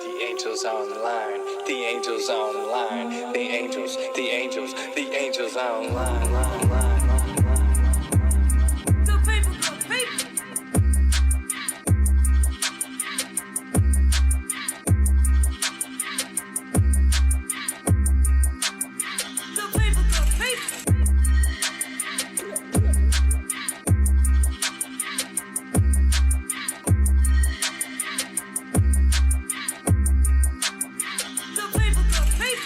The angels online. The angels online. The angels. The angels. The angels online. Good people, good people. Good people, good people. Good people, good people.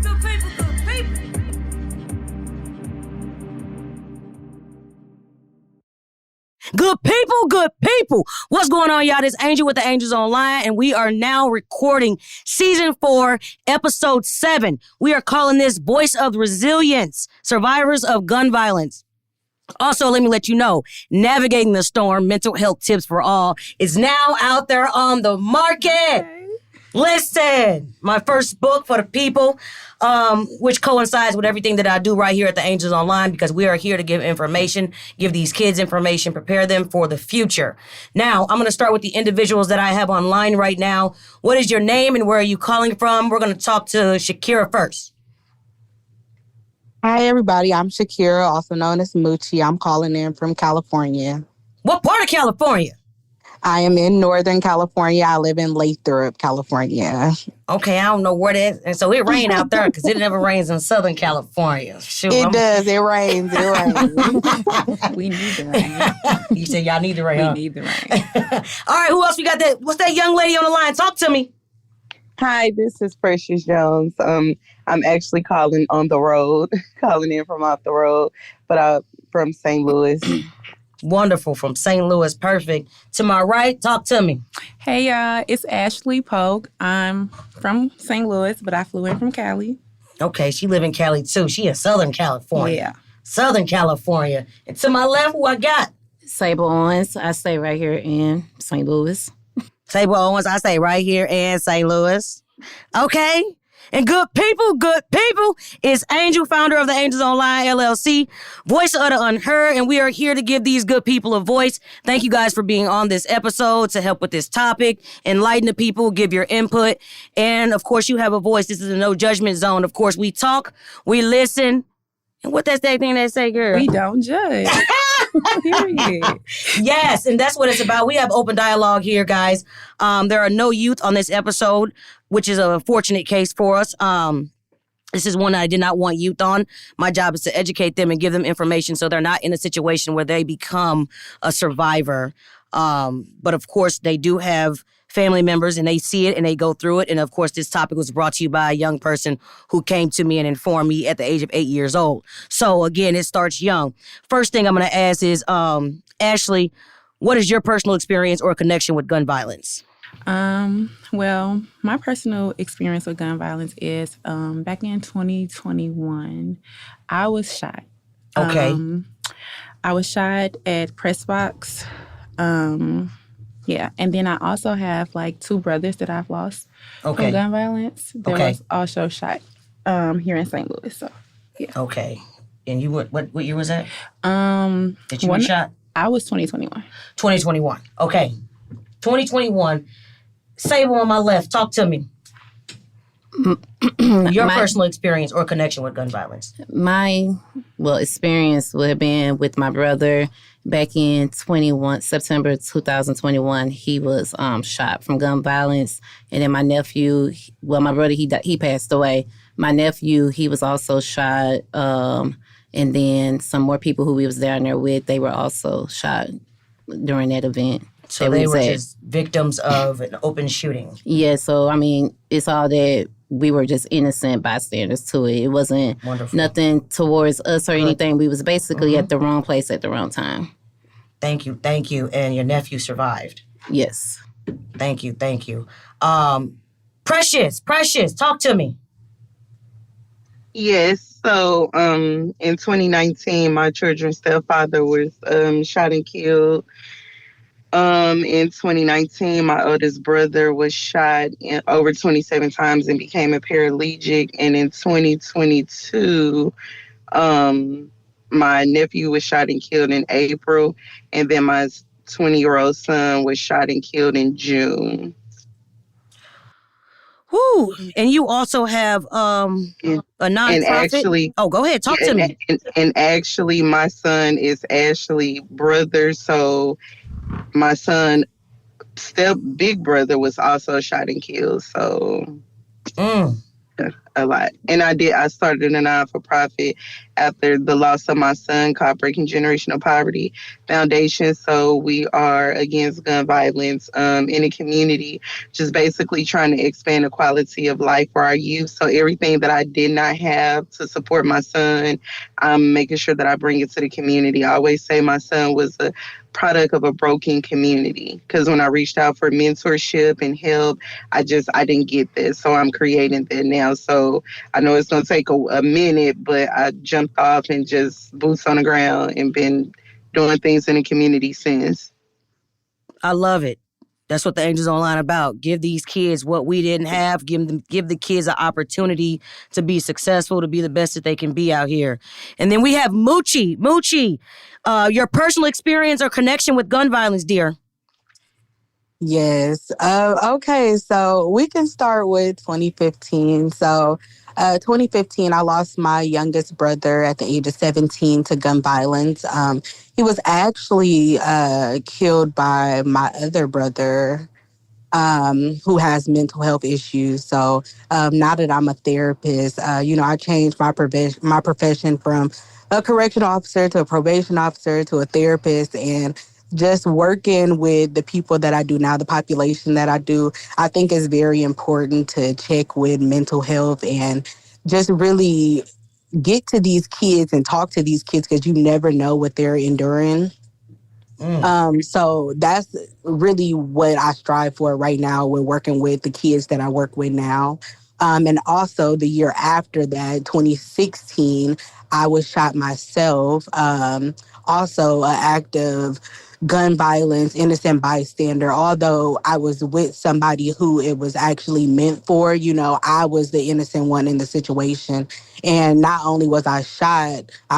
Good people, good people. Good people, good people. What's going on, y'all? This Angel with the Angels Online, and we are now recording season 4, episode 7. We are calling this Voice of Resilience, Survivors of Gun Violence. Also, let me let you know, Navigating the Storm, Mental Health Tips for All is now out there on the market. Listen, my first book for the people, which coincides with everything that I do right here at the Angels Online, because we are here to give information, give these kids information, prepare them for the future. Now, I'm going to start with the individuals that I have online right now. What is your name and where are you calling from? We're going to talk to Shakira first. Hi, everybody. I'm Shakira, also known as Moochie. I'm calling in from California. What part of California? I am in Northern California. I live in Lathrop, California. Okay, I don't know where that is. And so it rain out there because it never rains in Southern California. Shoot, It does. It rains. It rains. We need the rain. You said y'all need the rain, huh? We need the rain. All right, who else we got? What's that young lady on the line? Talk to me. Hi, this is Precious Jones. I'm actually calling on the road, calling in from off the road, but from St. Louis. Wonderful, from St. Louis. Perfect. To my right, talk to me. Hey, y'all. It's Ashley Pogue. I'm from St. Louis, but I flew in from Cali. Okay, she live in Cali too. She in Southern California. Yeah. Southern California. And to my left, who I got? Sable Owens. I stay right here in St. Louis. Sable Owens. I stay right here in St. Louis. Okay. And good people is Angel, founder of the Angels Online LLC, voice of the unheard, and we are here to give these good people a voice. Thank you guys for being on this episode to help with this topic, enlighten the people, give your input, and of course you have a voice. This is a no judgment zone. Of course, we talk, we listen, and what that's that thing they say, girl? We don't judge. Period. Yes, and that's what it's about. We have open dialogue here, guys. There are no youth on this episode, which is a fortunate case for us. This is one that I did not want youth on. My job is to educate them and give them information so they're not in a situation where they become a survivor. But of course, they do have family members and they see it and they go through it. And of course, this topic was brought to you by a young person who came to me and informed me at the age of 8 years old. So again, it starts young. First thing I'm going to ask is, Ashley, what is your personal experience or connection with gun violence? Well, my personal experience with gun violence is back in 2021, I was shot. Okay. I was shot at Press Box. Yeah. And then I also have like 2 brothers that I've lost from gun violence. They was also shot here in St. Louis. So, yeah. Okay. And you, what year was that? That you were One- shot? I was 2021. 2021. Okay. 2021. Sable on my left, talk to me. Your personal experience or connection with gun violence. My experience would have been with my brother back in September 2021. He was shot from gun violence, and then my nephew. My brother he passed away. My nephew, he was also shot, and then some more people who we was down there with, they were also shot during that event. So they were just victims of an open shooting. Yeah, so I mean, it's all that we were just innocent bystanders to it. It wasn't nothing towards us or anything. We was basically at the wrong place at the wrong time. Thank you. And your nephew survived. Yes. Thank you. Precious, talk to me. Yes. So in 2019, my children's stepfather was shot and killed. In 2019, my oldest brother was shot over 27 times and became a paraplegic. And in 2022, um, my nephew was shot and killed in April. And then my 20-year-old son was shot and killed in June. Whew. And you also have And, a and nonprofit. actually, Oh, go ahead. Talk yeah, to me. and actually, my son is Ashley' brother. So my son step big brother was also shot and killed. So Mm. a lot. And I started a non-for-profit after the loss of my son called Breaking Generational Poverty Foundation. So we are against gun violence in the community, just basically trying to expand the quality of life for our youth. So everything that I did not have to support my son, I'm making sure that I bring it to the community. I always say my son was a product of a broken community, because when I reached out for mentorship and help, I didn't get this. So I'm creating that now. So I know it's gonna take a minute, but I jumped off and just boots on the ground and been doing things in the community since. I love it. That's what the Angels Online about. Give these kids what we didn't have. Give the kids an opportunity to be successful, to be the best that they can be out here. And then we have Moochie. Moochie, your personal experience or connection with gun violence, dear. Yes. Okay. So we can start with 2015. So, 2015, I lost my youngest brother at the age of 17 to gun violence. He was actually killed by my other brother, who has mental health issues. So now that I'm a therapist, I changed my profession from a correction officer to a probation officer to a therapist, and just working with the people that I do now, the population that I do, I think is very important to check with mental health and just really get to these kids and talk to these kids, because you never know what they're enduring. So that's really what I strive for right now. We're working with the kids that I work with now. And also the year after that, 2016, I was shot myself. Also an active gun violence, innocent bystander. Although I was with somebody who it was actually meant for, I was the innocent one in the situation. And not only was I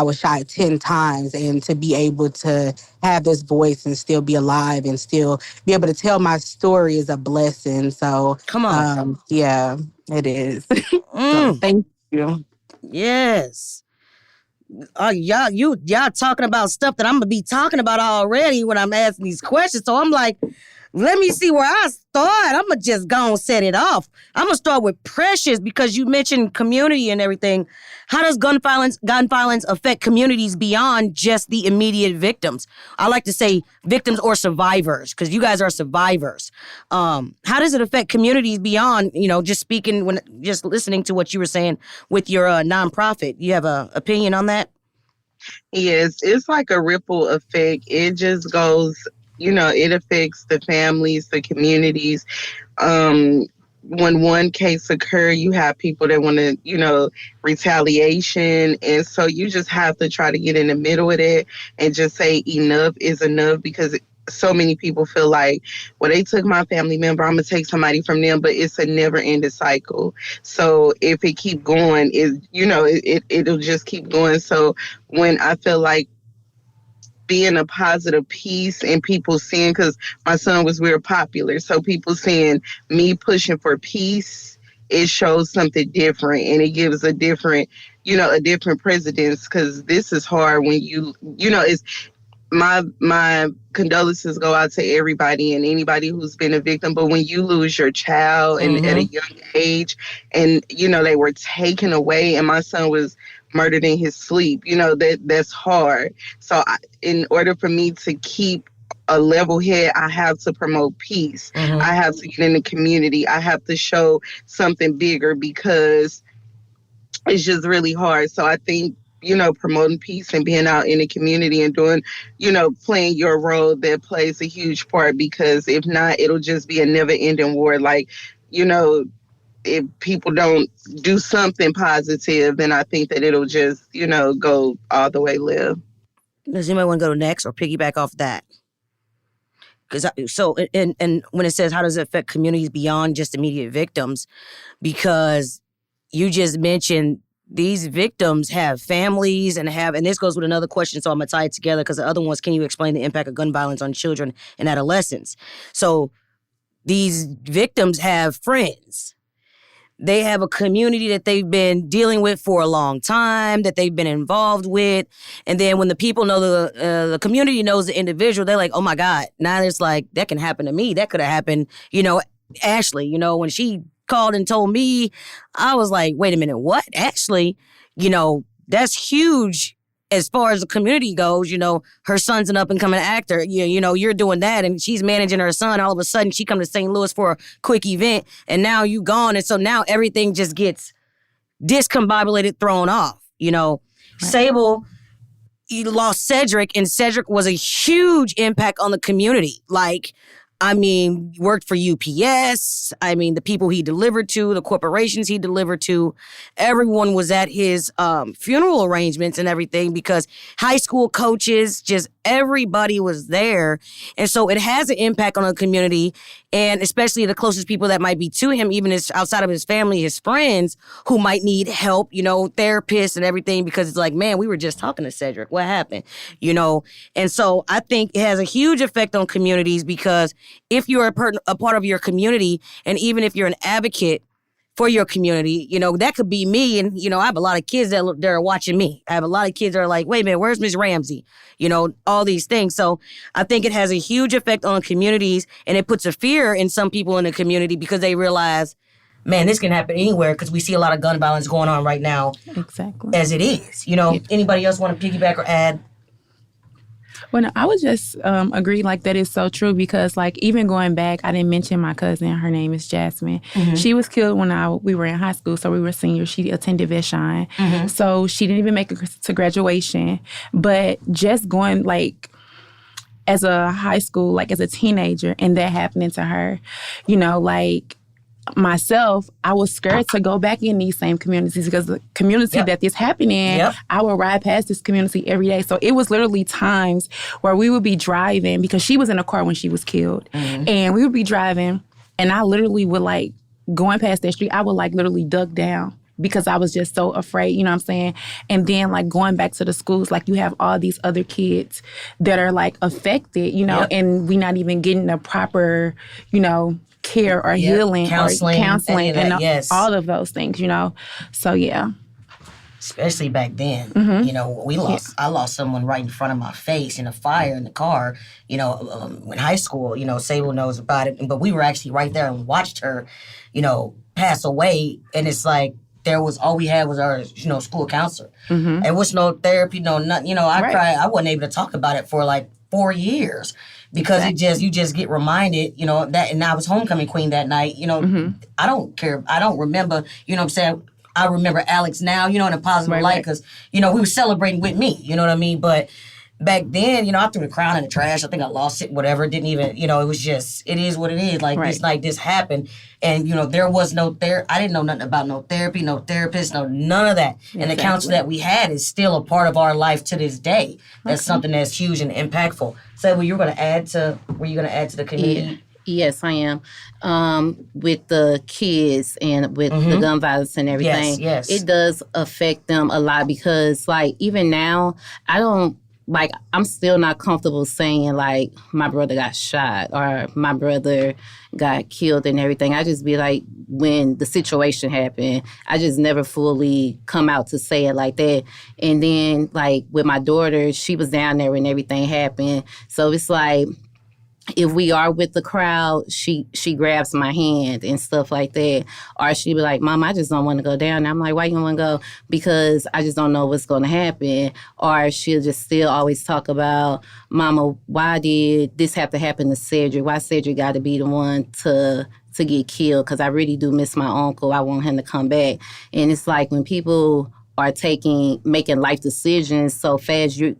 was shot 10 times. And to be able to have this voice and still be alive and still be able to tell my story is a blessing. So, Come on. yeah, it is. So, Mm. thank you. Yes. Y'all talking about stuff that I'm gonna be talking about already when I'm asking these questions. So I'm like, let me see where I start. I'm gonna just go and set it off. I'm gonna start with Precious, because you mentioned community and everything. How does gun violence affect communities beyond just the immediate victims? I like to say victims or survivors, because you guys are survivors. How does it affect communities beyond, just listening to what you were saying with your nonprofit? You have an opinion on that? Yes, it's like a ripple effect. It just goes, it affects the families, the communities. Um, when one case occur, you have people that want to, retaliation. And so you just have to try to get in the middle of it and just say enough is enough, because so many people feel like, well, they took my family member, I'm gonna take somebody from them, but it's a never ending cycle. So if it keep going, it'll just keep going. So when I feel like being a positive piece and people seeing, because my son was real popular, so people seeing me pushing for peace, it shows something different, and it gives a different, a different precedence, because this is hard when it's my condolences go out to everybody and anybody who's been a victim. But when you lose your child and at a young age, and they were taken away, and my son was murdered in his sleep, that's hard. So in order for me to keep a level head, I have to promote peace. I have to get in the community. I have to show something bigger, because it's just really hard. So I think, promoting peace and being out in the community and doing, playing your role, that plays a huge part, because if not, it'll just be a never ending war. Like, if people don't do something positive, then I think that it'll just, go all the way left. Does anybody want to go next or piggyback off that? and when it says how does it affect communities beyond just immediate victims, because you just mentioned these victims have families and this goes with another question, so I'm gonna tie it together because the other one's, can you explain the impact of gun violence on children and adolescents? So these victims have friends. They have a community that they've been dealing with for a long time, that they've been involved with. And then when the people know the community knows the individual, they're like, oh my God, now it's like, that can happen to me. That could have happened, Ashley, when she called and told me, I was like, wait a minute, what? Ashley, that's huge. As far as the community goes, her son's an up-and-coming actor. You're doing that, and she's managing her son. All of a sudden, she come to St. Louis for a quick event, and now you gone. And so now everything just gets discombobulated, thrown off. Right. Sable, you lost Cedric, and Cedric was a huge impact on the community. Worked for UPS. The people he delivered to, the corporations he delivered to, everyone was at his funeral arrangements and everything because high school coaches, just everybody was there. And so it has an impact on the community, and especially the closest people that might be to him, even outside of his family, his friends who might need help, therapists and everything, because it's like, man, we were just talking to Cedric. What happened? And so I think it has a huge effect on communities because if you're a part of your community, and even if you're an advocate for your community, that could be me. And, I have a lot of kids that are watching me. I have a lot of kids that are like, wait a minute, where's Miss Ramsey? All these things. So I think it has a huge effect on communities, and it puts a fear in some people in the community because they realize, man, this can happen anywhere because we see a lot of gun violence going on right now. Exactly. As it is. Anybody else want to piggyback or add? Well, no, I would just agree, that is so true because, even going back, I didn't mention my cousin. Her name is Jasmine. Mm-hmm. She was killed when we were in high school, so we were seniors. She attended Vashon. Mm-hmm. So she didn't even make it to graduation. But just going, as a high school, as a teenager, and that happening to her, myself, I was scared to go back in these same communities because the community that this happened in, I would ride past this community every day. So it was literally times where we would be driving because she was in a car when she was killed. Mm-hmm. And we would be driving and I literally would going past that street, I would literally duck down because I was just so afraid, you know what I'm saying? And then going back to the schools, you have all these other kids that are affected, and we not even getting the proper, care or healing counseling, or counseling and all of those things, So, yeah. Especially back then, mm-hmm. I lost someone right in front of my face in a fire in the car, in high school, Sable knows about it. But we were actually right there and watched her, pass away. And it's all we had was our, school counselor. Mm-hmm. There was no therapy, no nothing. I cried. I wasn't able to talk about it for 4 years. Because you just get reminded, that, and I was homecoming queen that night, mm-hmm. I don't care. I don't remember, what I'm saying? I remember Alex now, in a positive light because, we were celebrating with me, you know what I mean? But back then, I threw the crown in the trash. I think I lost it, whatever. It didn't even, it was just, it is what it is. This happened. And, there was no I didn't know nothing about no therapy, no therapist, none of that. Exactly. And the counsel that we had is still a part of our life to this day. That's something that's huge and impactful. So were you going to add to the community? Yeah. Yes, I am. With the kids and with mm-hmm. the gun violence and everything, yes. It does affect them a lot because, even now, I'm still not comfortable saying, my brother got shot or my brother got killed and everything. I just be when the situation happened, I just never fully come out to say it like that. And then, with my daughter, she was down there when everything happened. So it's if we are with the crowd, she grabs my hand and stuff like that. Or she be like, Mom, I just don't want to go down there. I'm like, why you don't want to go? Because I just don't know what's going to happen. Or she'll just still always talk about, Mama, why did this have to happen to Cedric? Why Cedric got to be the one to get killed? Because I really do miss my uncle. I want him to come back. And it's when people are making life decisions so fast, you're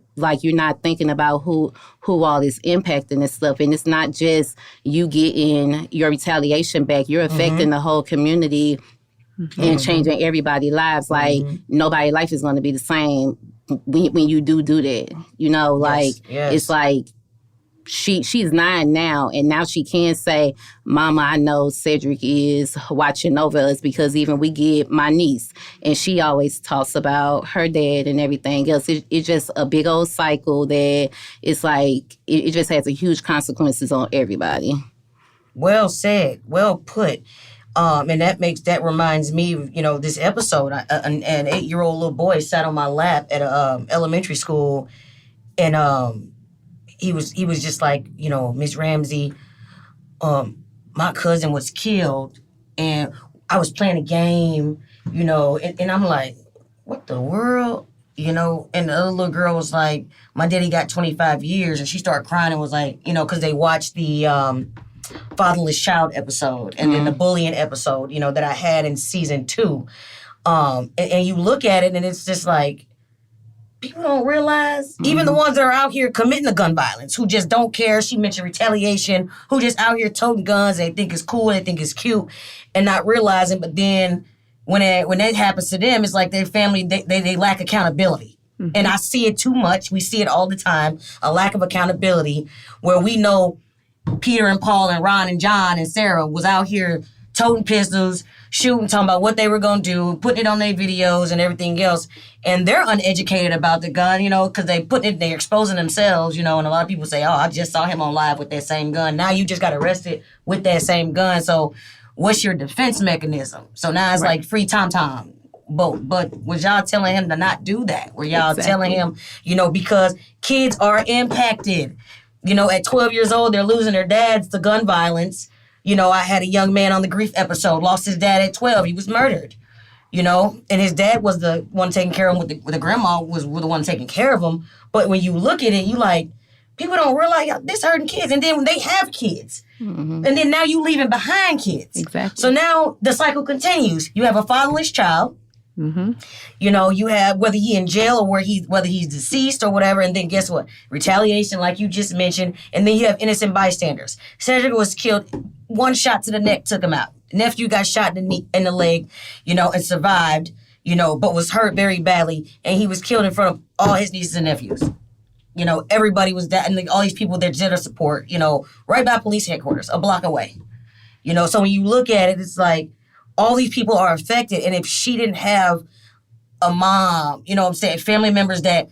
not thinking about who all is impacting and stuff. And it's not just you getting your retaliation back. You're affecting mm-hmm. the whole community mm-hmm. and changing everybody's lives. Mm-hmm. Nobody's life is going to be the same when you do that. Yes. It's she's 9 now, and now she can say, Mama, I know Cedric is watching over us, because even we get my niece, and she always talks about her dad and everything else. It's just a big old cycle that it's like, it just has a huge consequences on everybody. Well said. Well put. And that reminds me of, this episode. An 8-year-old little boy sat on my lap at a elementary school, and he was just like, Miss Ramsey, my cousin was killed, and I was playing a game, and I'm like, what the world? And the other little girl was like, my daddy got 25 years, and she started crying and was like, because they watched the fatherless child episode and then the bullying episode, that I had in season 2. And you look at it and it's just like, people don't realize, even the ones that are out here committing the gun violence, who just don't care. She mentioned retaliation, who just out here toting guns, they think it's cool, they think it's cute, and not realizing. But then when that happens to them, it's like their family, they lack accountability. And I see it too much. We see it all the time, a lack of accountability, where we know Peter and Paul and Ron and John and Sarah was out here toting pistols, shooting, talking about what they were going to do, putting it on their videos and everything else. And they're uneducated about the gun, because they're exposing themselves, and a lot of people say, oh, I just saw him on live with that same gun. Now you just got arrested with that same gun. So what's your defense mechanism? So now it's like free tom-tom. But was y'all telling him to not do that? Were y'all telling him, because kids are impacted. At 12 years old, they're losing their dads to gun violence. I had a young man on the grief episode, lost his dad at 12. He was murdered, and his dad was the one taking care of him with the grandma were the one taking care of him. But when you look at it, you like, people don't realize this hurting kids. And then when they have kids, and then now you leaving behind kids. Exactly. So now the cycle continues. You have a fatherless child. You have, whether he in jail or whether he's deceased or whatever, and then guess what? Retaliation, like you just mentioned, and then you have innocent bystanders. Cedric was killed, one shot to the neck took him out. Nephew got shot in the leg, and survived, but was hurt very badly, and he was killed in front of all his nieces and nephews. Everybody was that, and all these people that did support, right by police headquarters, a block away. So when you look at it, it's like, all these people are affected. And if she didn't have a mom, family members that,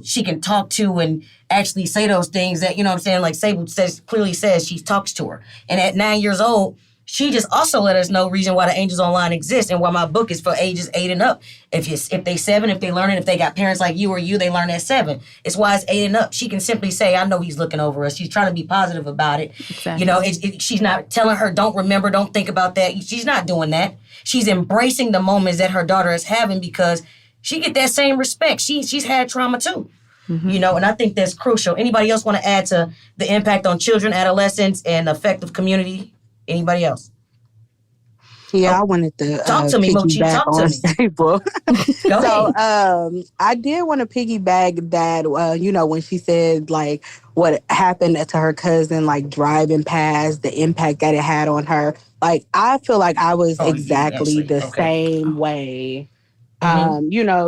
she can talk to and actually say those things that, like Sable clearly says she talks to her. And at 9 years old, she just also let us know reason why the Angels Online exists and why my book is for ages 8 and up. If they 7, if they learn it, if they got parents like you or you, they learn at 7. It's why it's 8 and up. She can simply say, I know he's looking over us. She's trying to be positive about it. Exactly. She's not telling her, don't remember, don't think about that. She's not doing that. She's embracing the moments that her daughter is having because she get that same respect. She's had trauma too. And I think that's crucial. Anybody else want to add to the impact on children, adolescents, and the effect of community? Anybody else? Yeah, I wanted to talk to me, Mochi. piggyback Talk to on me. Stable. Go ahead. I did want to piggyback that, when she said like what happened to her cousin, like driving past, the impact that it had on her. Like I feel like I was exactly the same way.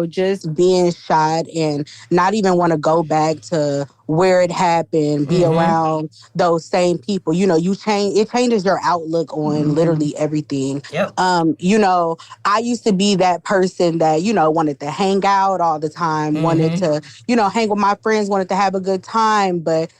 Just being shot and not even want to go back to where it happened, be around those same people. It changes your outlook on literally everything. Yep. I used to be that person that, wanted to hang out all the time, wanted to, hang with my friends, wanted to have a good time. But,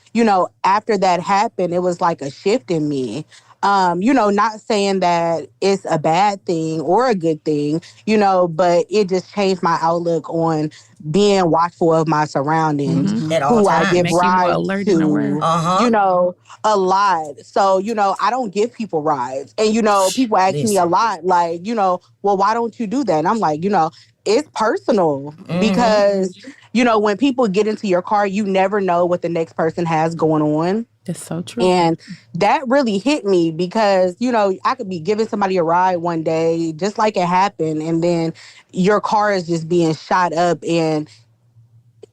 after that happened, it was like a shift in me. Not saying that it's a bad thing or a good thing, but it just changed my outlook on being watchful of my surroundings, who I give rides to, a lot. So, I don't give people rides. And, people ask me a lot, like, well, why don't you do that? And I'm like, it's personal because, when people get into your car, you never know what the next person has going on. That's so true. And that really hit me because, I could be giving somebody a ride one day, just like it happened. And then your car is just being shot up. And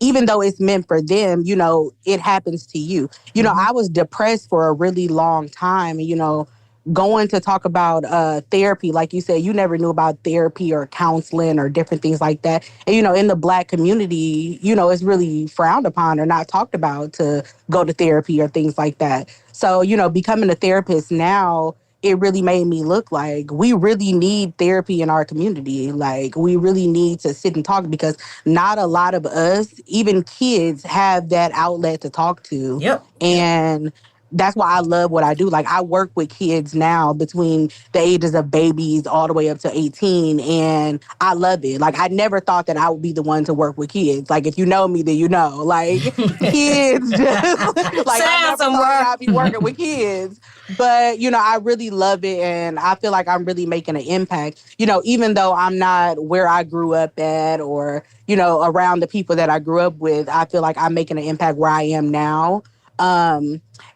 even though it's meant for them, it happens to you. I was depressed for a really long time. And, going to talk about therapy, like you said, you never knew about therapy or counseling or different things like that. And, in the Black community, it's really frowned upon or not talked about to go to therapy or things like that. So, becoming a therapist now, it really made me look like we really need therapy in our community. Like, we really need to sit and talk because not a lot of us, even kids, have that outlet to talk to. Yep. And that's why I love what I do. Like, I work with kids now between the ages of babies all the way up to 18, and I love it. Like, I never thought that I would be the one to work with kids. Like, if you know me, then you know. Like, kids just, like, I never thought I'd be working with kids. But, I really love it, and I feel like I'm really making an impact. Even though I'm not where I grew up at or, around the people that I grew up with, I feel like I'm making an impact where I am now.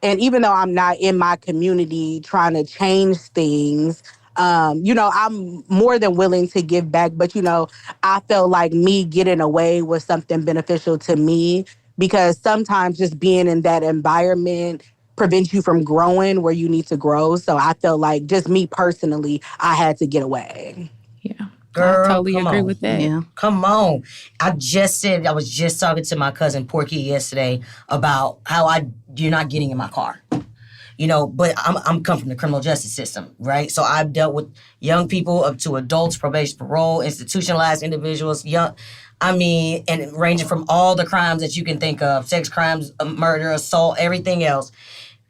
And even though I'm not in my community trying to change things, I'm more than willing to give back. But, I felt like me getting away was something beneficial to me because sometimes just being in that environment prevents you from growing where you need to grow. So I felt like just me personally, I had to get away. Yeah. Girl, I totally agree with that. Yeah. Come on. I was just talking to my cousin Porky yesterday about how you're not getting in my car. But I'm come from the criminal justice system, right? So I've dealt with young people up to adults, probation, parole, institutionalized individuals, and ranging from all the crimes that you can think of, sex crimes, murder, assault, everything else.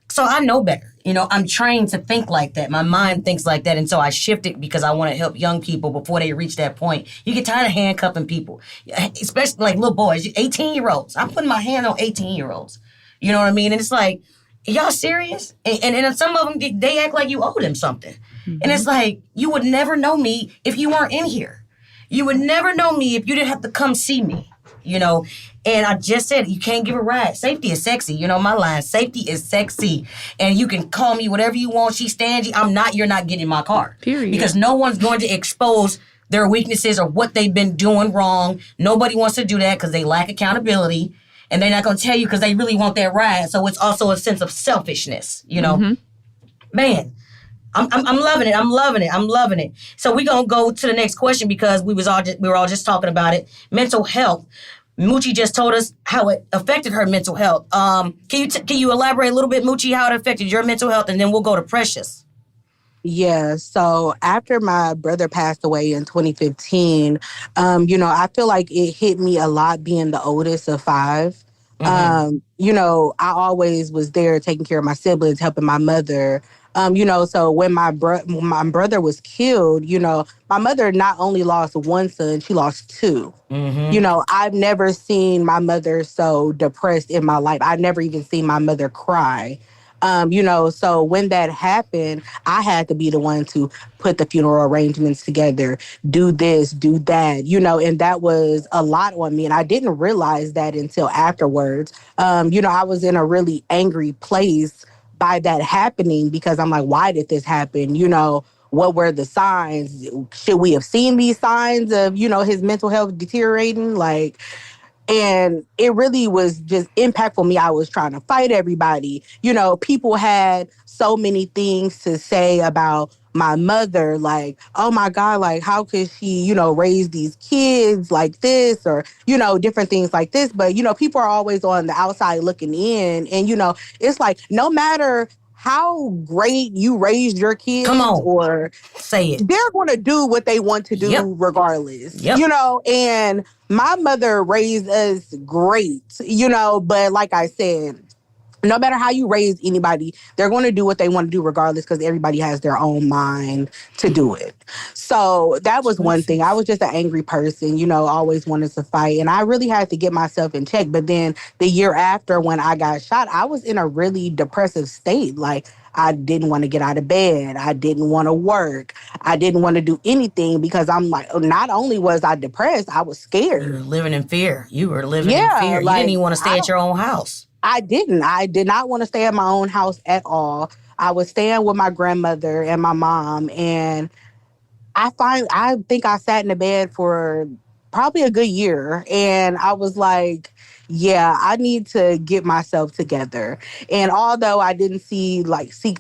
So I know better. I'm trained to think like that. My mind thinks like that. And so I shifted because I want to help young people before they reach that point. You get tired of handcuffing people, especially like little boys, 18-year-olds. I'm putting my hand on 18-year-olds. You know what I mean? And it's like, y'all serious? And some of them, they act like you owe them something. Mm-hmm. And it's like, you would never know me if you weren't in here. You would never know me if you didn't have to come see me. And I just said, you can't give a ride. Safety is sexy. My line, safety is sexy. And you can call me whatever you want. She stands you. You're not getting in my car. Period. Because no one's going to expose their weaknesses or what they've been doing wrong. Nobody wants to do that because they lack accountability. And they're not going to tell you because they really want that ride. So it's also a sense of selfishness, Mm-hmm. Man. I'm loving it. I'm loving it. So we're gonna go to the next question because we were all just talking about it. Mental health. Moochie just told us how it affected her mental health. Can you elaborate a little bit, Moochie, how it affected your mental health, and then we'll go to Precious. Yeah, so after my brother passed away in 2015, I feel like it hit me a lot being the oldest of 5. Mm-hmm. I always was there taking care of my siblings, helping my mother. So when my brother was killed, my mother not only lost one son, she lost 2. Mm-hmm. I've never seen my mother so depressed in my life. I've never even seen my mother cry. So when that happened, I had to be the one to put the funeral arrangements together, do this, do that, and that was a lot on me. And I didn't realize that until afterwards. I was in a really angry place by that happening because I'm like, why did this happen? What were the signs? Should we have seen these signs of, his mental health deteriorating? And it really was just impactful me. I was trying to fight everybody. People had so many things to say about my mother, like, oh my God, like, how could she, raise these kids like this or, different things like this. But, people are always on the outside looking in. And, it's like, no matter how great you raised your kids, come on, or say it, they're going to do what they want to do regardless, and my mother raised us great, but like I said, no matter how you raise anybody, they're going to do what they want to do regardless because everybody has their own mind to do it. So that was one thing. I was just an angry person, always wanted to fight. And I really had to get myself in check. But then the year after when I got shot, I was in a really depressive state. Like, I didn't want to get out of bed. I didn't want to work. I didn't want to do anything because I'm like, not only was I depressed, I was scared. You were living in fear. You didn't even want to stay at your own house. I didn't. I did not want to stay at my own house at all. I was staying with my grandmother and my mom. And I think I sat in the bed for probably a good year. And I was like, yeah, I need to get myself together. And although I didn't seek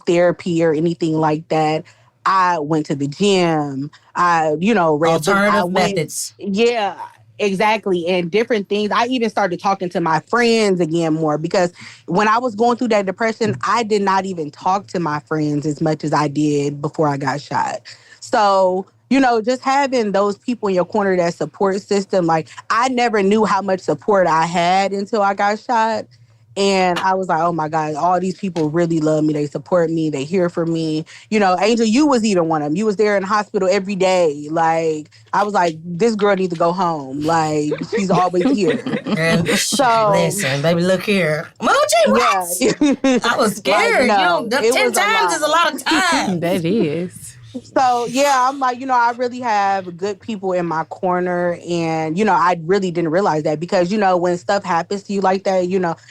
therapy or anything like that, I went to the gym. I, read books. I Alternative went, methods. yeah, exactly. And different things. I even started talking to my friends again more because when I was going through that depression, I did not even talk to my friends as much as I did before I got shot. So, just having those people in your corner, that support system, like I never knew how much support I had until I got shot. And I was like, oh my God, all these people really love me. They support me. They hear from me. Angel, you was even one of them. You was there in the hospital every day. Like, I was like, this girl needs to go home. Like, she's always here. And So, listen, baby, look here. Moji, yeah. what? I was scared. Like, no, it 10 was a times lot. is a lot of time. That is. So yeah, I'm like, I really have good people in my corner. And, I really didn't realize that because, when stuff happens to you like that,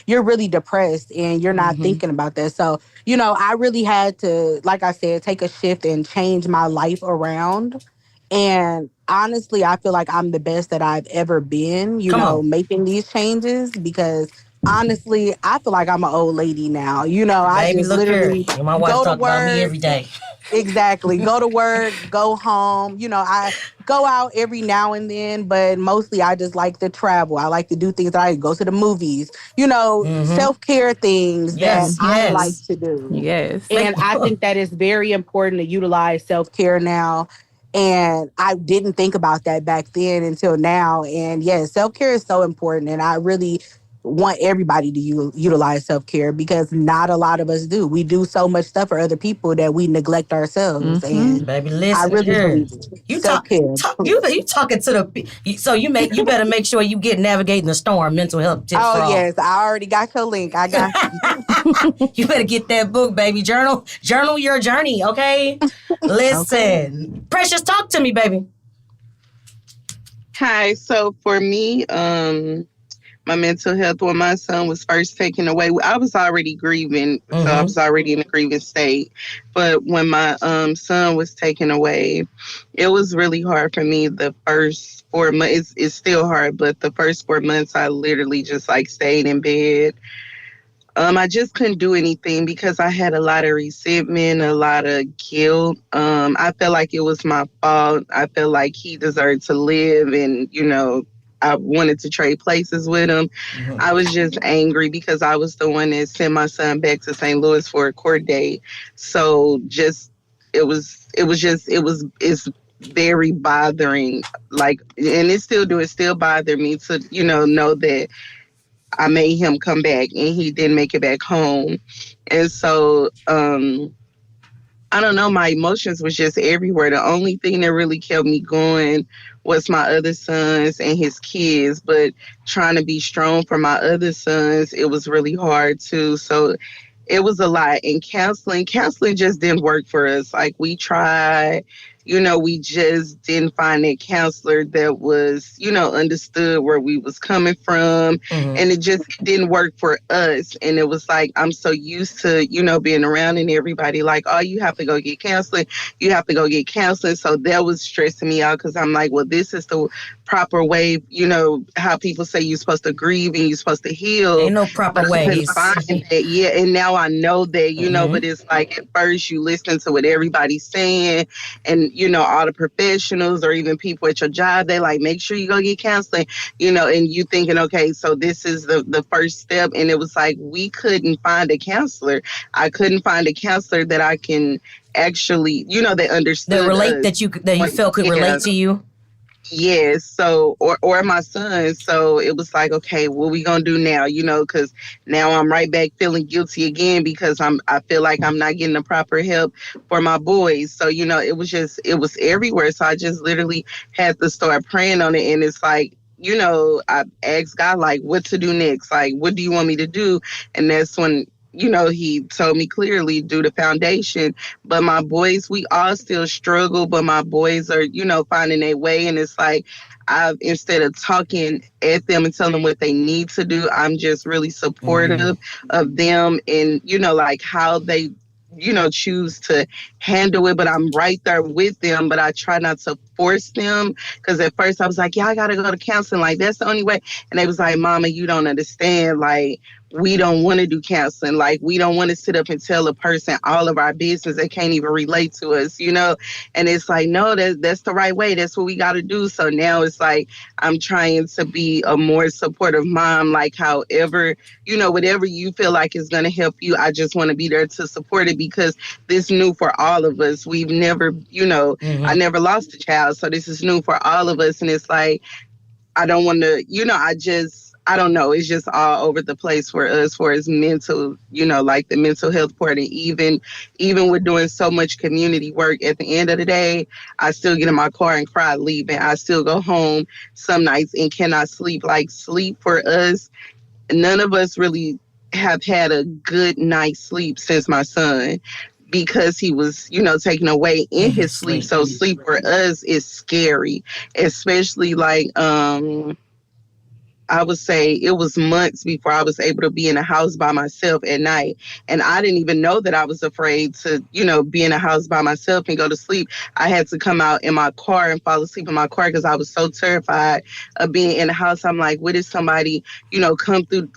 you're really depressed and you're not thinking about that. So, I really had to, like I said, take a shift and change my life around. And honestly, I feel like I'm the best that I've ever been, Come on. making these changes because honestly, I feel like I'm an old lady now. I Baby, just look here. literally My wife go to talk about me work. every day. Exactly. Go to work, go home. I go out every now and then, but mostly I just like to travel. I like to do things that I go to the movies, self-care things that Yes, I like yes. to do. Yes. And I think that it's very important to utilize self-care now. And I didn't think about that back then until now. And yes, self-care is so important. And I really want everybody to utilize self-care because not a lot of us do. We do so much stuff for other people that we neglect ourselves. And Baby, I listen really here. believe You self-care. you talking to so you better make sure you get navigating the storm mental health tips Oh, for all. yes. I already got your link. I got You better get that book, baby. Journal your journey, okay? Listen. Precious, talk to me, baby. Hi. So for me, my mental health when my son was first taken away, I was already grieving, so I was already in a grieving state. But when my son was taken away, it was really hard for me. The first 4 months, it's still hard, but the first 4 months, I literally just like stayed in bed. I just couldn't do anything because I had a lot of resentment, a lot of guilt. I felt like it was my fault. I felt like he deserved to live, and I wanted to trade places with him. I was just angry because I was the one that sent my son back to St. Louis for a court date. So it's very bothering. Like, and it still bother me to, know that I made him come back and he didn't make it back home. And so, I don't know, my emotions was just everywhere. The only thing that really kept me going was my other sons and his kids, but trying to be strong for my other sons, it was really hard too. So it was a lot. And counseling just didn't work for us. Like, we tried, we just didn't find that counselor that was, understood where we was coming from. And it just didn't work for us. And it was like, I'm so used to, being around and everybody like, oh, you have to go get counseling. You have to go get counseling. So that was stressing me out because I'm like, well, this is the proper way, how people say you're supposed to grieve and you're supposed to heal. Ain't no proper ways. Yeah, and now I know that, but it's like at first you listen to what everybody's saying and, all the professionals or even people at your job, they like, make sure you go get counseling, and you thinking, okay, so this is the first step. And it was like, we couldn't find a counselor. I couldn't find a counselor that I can actually, that understood. That relate, that you felt could relate to you. Yes. So, or my son. So it was like, okay, what we gonna do now? Because now I'm right back feeling guilty again because I feel like I'm not getting the proper help for my boys. So, it was everywhere. So I just literally had to start praying on it. And it's like, I asked God, like, what to do next? Like, what do you want me to do? And that's when, he told me clearly, do the foundation. But my boys, we all still struggle, but my boys are, finding their way. And it's like, instead of talking at them and telling them what they need to do, I'm just really supportive of them and, like how they choose to handle it, but I'm right there with them, but I try not to force them. Because at first I was like, yeah, I gotta go to counseling, like that's the only way. And they was like, Mama, you don't understand, like we don't want to do counseling, like we don't want to sit up and tell a person all of our business. They can't even relate to us, and it's like, no, that's the right way, that's what we got to do. So now it's like I'm trying to be a more supportive mom, like however, whatever you feel like is going to help you, I just want to be there to support it, because this new for all of us. We've never, I never lost a child, so this is new for all of us. And it's like, I don't want to, I don't know. It's just all over the place for us, for as mental, like the mental health part. And even with doing so much community work, at the end of the day, I still get in my car and cry leaving. I still go home some nights and cannot sleep. Like sleep for us, none of us really have had a good night's sleep since my son, because he was, taken away in his sleep. So sleep for us is scary, especially like, I would say it was months before I was able to be in a house by myself at night. And I didn't even know that I was afraid to, be in a house by myself and go to sleep. I had to come out in my car and fall asleep in my car because I was so terrified of being in a house. I'm like, what if somebody, come to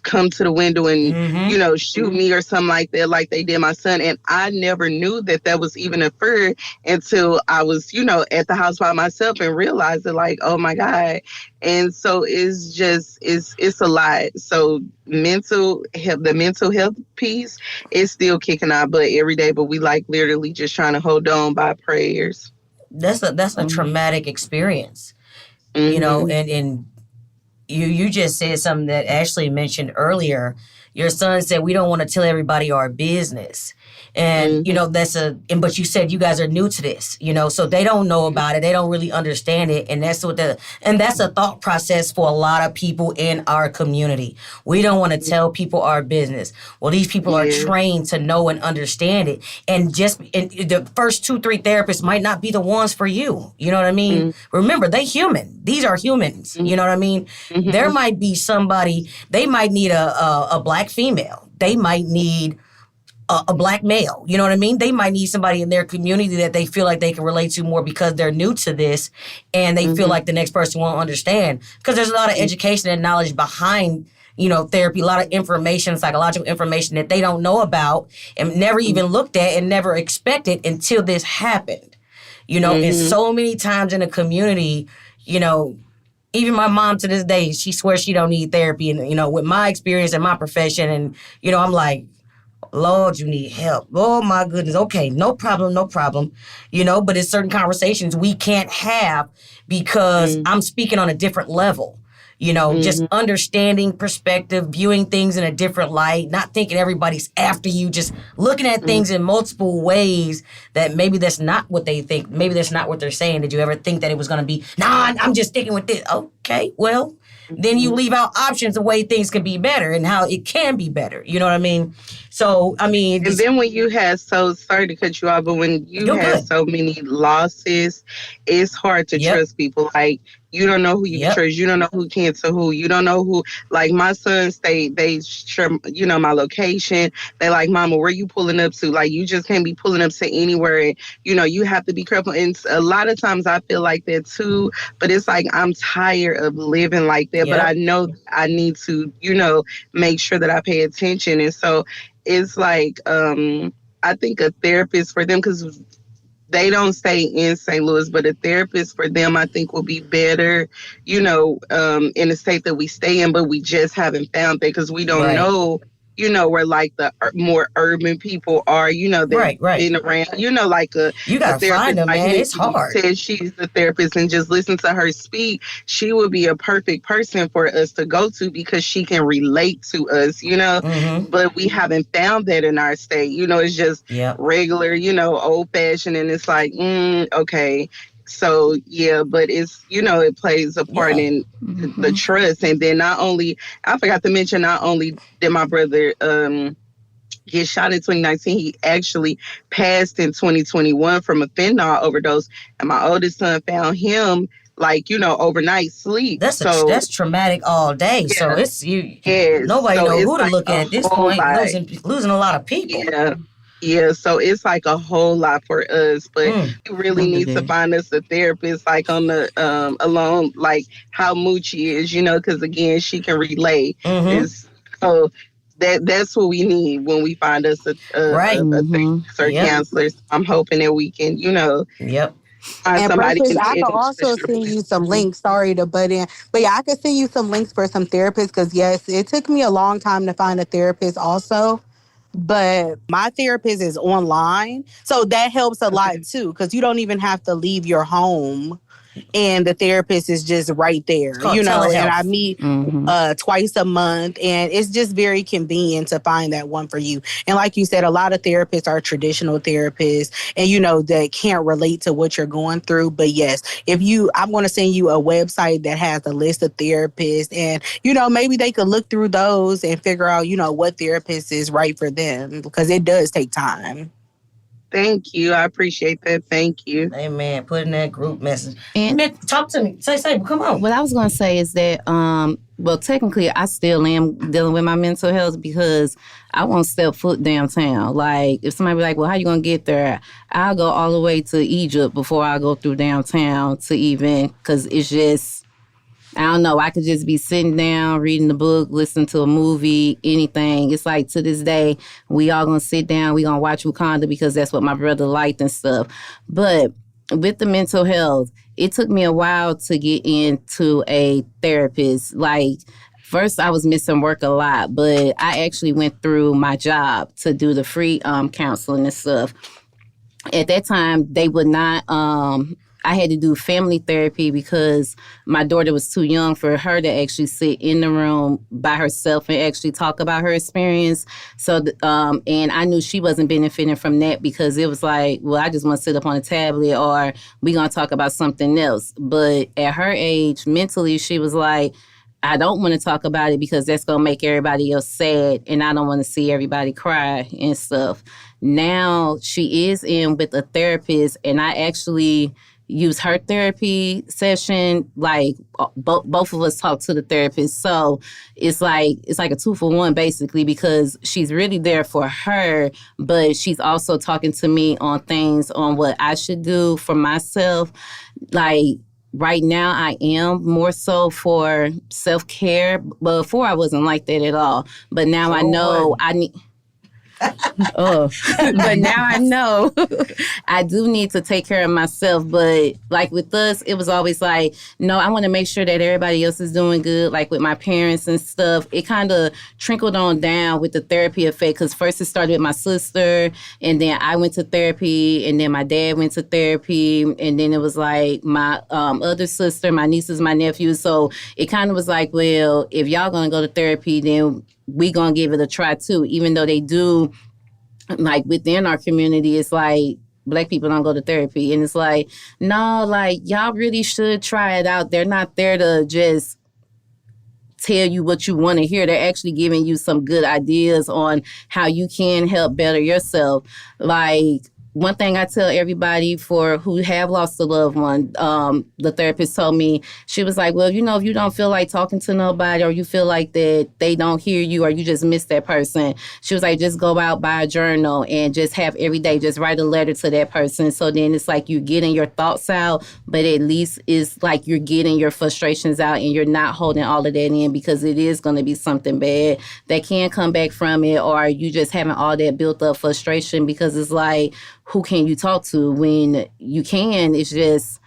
the window and, shoot me or something like that, like they did my son. And I never knew that was even a fear until I was, at the house by myself and realized that, like, oh my God. And so it's just, it's a lot. So the mental health piece is still kicking our butt every day, but we like literally just trying to hold on by prayers. That's a traumatic experience, and you just said something that Ashley mentioned earlier. Your son said, we don't want to tell everybody our business. And, but you said you guys are new to this, so they don't know about it. They don't really understand it. And that's a thought process for a lot of people in our community. We don't want to tell people our business. Well, these people are trained to know and understand it. And the first 2-3 therapists might not be the ones for you. You know what I mean? Remember, they human. These are humans. You know what I mean? There might be somebody, they might need a black female. They might need a black male. You know what I mean? They might need somebody in their community that they feel like they can relate to more because they're new to this and they feel like the next person won't understand. Because there's a lot of education and knowledge behind, therapy, a lot of information, psychological information that they don't know about and never even looked at and never expected until this happened. And so many times in the community, even my mom to this day, she swears she don't need therapy. And, with my experience and my profession and, I'm like, Lord, you need help. Oh, my goodness. Okay, no problem. But it's certain conversations we can't have because I'm speaking on a different level. Just understanding perspective, viewing things in a different light, not thinking everybody's after you, just looking at things in multiple ways that maybe that's not what they think. Maybe that's not what they're saying. Did you ever think that it was going to be, nah, I'm just sticking with this? Okay, well, then you leave out options of way things can be better and how it can be better. You know what I mean? So, I mean... And then when you had, sorry to cut you off, but when you had so many losses, it's hard to trust people. Like, you don't know who you can trust. You don't know who can to who. You don't know who... Like, my sons, they share, my location. They like, Mama, where you pulling up to? Like, you just can't be pulling up to anywhere. And, you have to be careful. And a lot of times I feel like that too. But it's like, I'm tired of living like that. But I know I need to, make sure that I pay attention. And so... It's like, I think a therapist for them, because they don't stay in St. Louis, but a therapist for them, I think, will be better, in the state that we stay in, but we just haven't found that because we don't know, where like the more urban people are, they've been around, like you gotta find them, man. It's hard. Said she's the therapist and just listen to her speak. She would be a perfect person for us to go to because she can relate to us, but we haven't found that in our state. It's just regular, old fashioned. And it's like, okay. So, but it's, it plays a part in the trust. And then I forgot to mention, not only did my brother get shot in 2019, he actually passed in 2021 from a fentanyl overdose. And my oldest son found him overnight sleep. That's traumatic all day. Yeah. So it's nobody knows who to look at this point. Losing a lot of people. Yeah. Yeah, so it's like a whole lot for us, but you really need to find us a therapist, like on the alone, like how Moochie is, because again, she can relate. It's so that's what we need when we find us a therapist or counselor. I'm hoping that we can, Yep. find And somebody Precious, in I the can also industry. send you some links. Sorry to butt in. But yeah, I can send you some links for some therapists because, yes, it took me a long time to find a therapist also. But my therapist is online. So that helps a lot too because you don't even have to leave your home and the therapist is just right there, and I meet twice a month, and it's just very convenient to find that one for you. And like you said, a lot of therapists are traditional therapists and that can't relate to what you're going through. But yes, I'm going to send you a website that has a list of therapists, and maybe they could look through those and figure out what therapist is right for them, because it does take time. Thank you. I appreciate that. Thank you. Amen. Put in that group message. And talk to me. Say, come on. What I was going to say is that, well, technically, I still am dealing with my mental health because I won't step foot downtown. Like, if somebody be like, well, how you going to get there? I'll go all the way to Egypt before I go through downtown to even, because it's just, I don't know. I could just be sitting down, reading the book, listening to a movie, anything. It's like to this day, we all gonna sit down, we gonna watch Wakanda because that's what my brother liked and stuff. But with the mental health, it took me a while to get into a therapist. Like, first, I was missing work a lot, but I actually went through my job to do the free counseling and stuff. At that time, they would not... I had to do family therapy because my daughter was too young for her to actually sit in the room by herself and actually talk about her experience. So, and I knew she wasn't benefiting from that because it was like, well, I just want to sit up on a tablet or we going to talk about something else. But at her age, mentally, she was like, I don't want to talk about it because that's going to make everybody else sad and I don't want to see everybody cry and stuff. Now she is in with a therapist and I actually use her therapy session. Like both of us talk to the therapist. So it's like a 2-for-1 basically because she's really there for her, but she's also talking to me on things on what I should do for myself. Like right now I am more so for self-care, but before I wasn't like that at all. But now I know I need... But now I know I do need to take care of myself. But like with us, it was always like, no, I want to make sure that everybody else is doing good. Like with my parents and stuff, it kind of trickled on down with the therapy effect. Because first it started with my sister, and then I went to therapy, and then my dad went to therapy, and then it was like my other sister, my nieces, my nephews. So it kind of was like, well, if y'all gonna go to therapy, then we gonna give it a try too, even though they do, like within our community, it's like Black people don't go to therapy. And it's like, no, like y'all really should try it out. They're not there to just tell you what you want to hear. They're actually giving you some good ideas on how you can help better yourself. Like, one thing I tell everybody for who have lost a loved one, the therapist told me, she was like, well, if you don't feel like talking to nobody or you feel like that they don't hear you or you just miss that person, she was like, just go out, buy a journal and just have every day, just write a letter to that person. So then it's like you're getting your thoughts out, but at least it's like you're getting your frustrations out and you're not holding all of that in because it is going to be something bad that can come back from it, or you just having all that built up frustration because it's like, who can you talk to when you can? It's just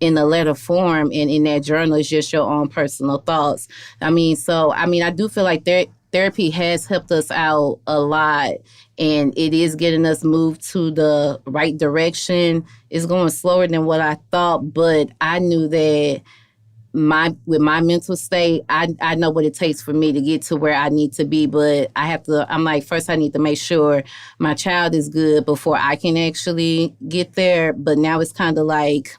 in a letter form, and in that journal, it's just your own personal thoughts. I do feel like therapy has helped us out a lot, and it is getting us moved to the right direction. It's going slower than what I thought, but I knew that with my mental state, I know what it takes for me to get to where I need to be, but I'm like, first I need to make sure my child is good before I can actually get there. But now it's kind of like,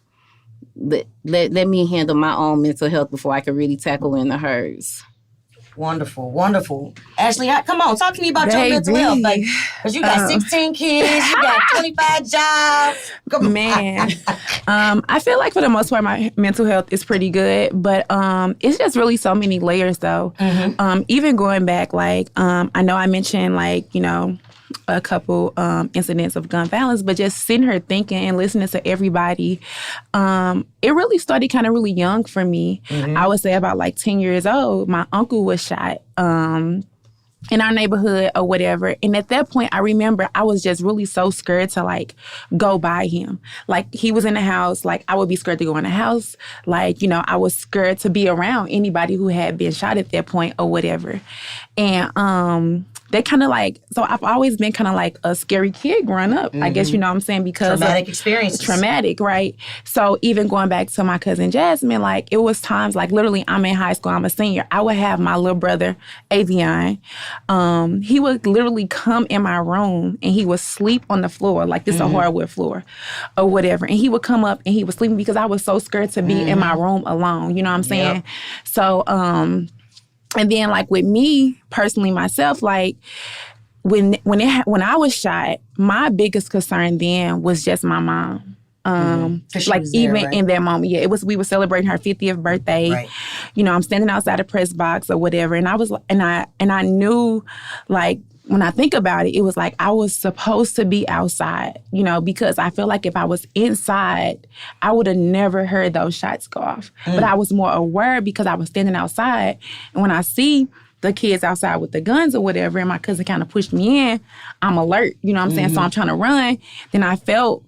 let me handle my own mental health before I can really tackle into hers. Wonderful, wonderful. Ashley, come on, talk to me about your mental health, baby. Because you got 16 kids, you got 25 jobs. Man, I feel like for the most part, my mental health is pretty good, but it's just really so many layers, though. Mm-hmm. Even going back, like, I know I mentioned, like, a couple incidents of gun violence, but just sitting here thinking and listening to everybody, it really started kind of really young for me. I would say about like 10 years old. My uncle was shot in our neighborhood or whatever. And at that point, I remember I was just really so scared to like go by him. Like he was in the house, like I would be scared to go in the house. Like, you know, I was scared to be around anybody who had been shot at that point or whatever. And they kind of like, so I've always been kind of like a scary kid growing up, I guess, you know what I'm saying? Because traumatic experiences. Traumatic, right? So even going back to my cousin Jasmine, like it was times like literally I'm in high school, I'm a senior. I would have my little brother, Avion. He would literally come in my room and he would sleep on the floor, like this a hardwood floor or whatever. And he would come up and he was sleeping because I was so scared to be in my room alone, you know what I'm saying? Yep. So, and then, like, with me, personally, myself, like, when I was shot, my biggest concern then was just my mom. Like, even there, right? In that moment, yeah, we were celebrating her 50th birthday. Right. You know, I'm standing outside the press box or whatever, and I knew, like, when I think about it, it was like I was supposed to be outside, you know, because I feel like if I was inside, I would have never heard those shots go off. But I was more aware because I was standing outside. And when I see the kids outside with the guns or whatever, and my cousin kind of pushed me in, I'm alert, you know what I'm saying? So I'm trying to run. Then I felt,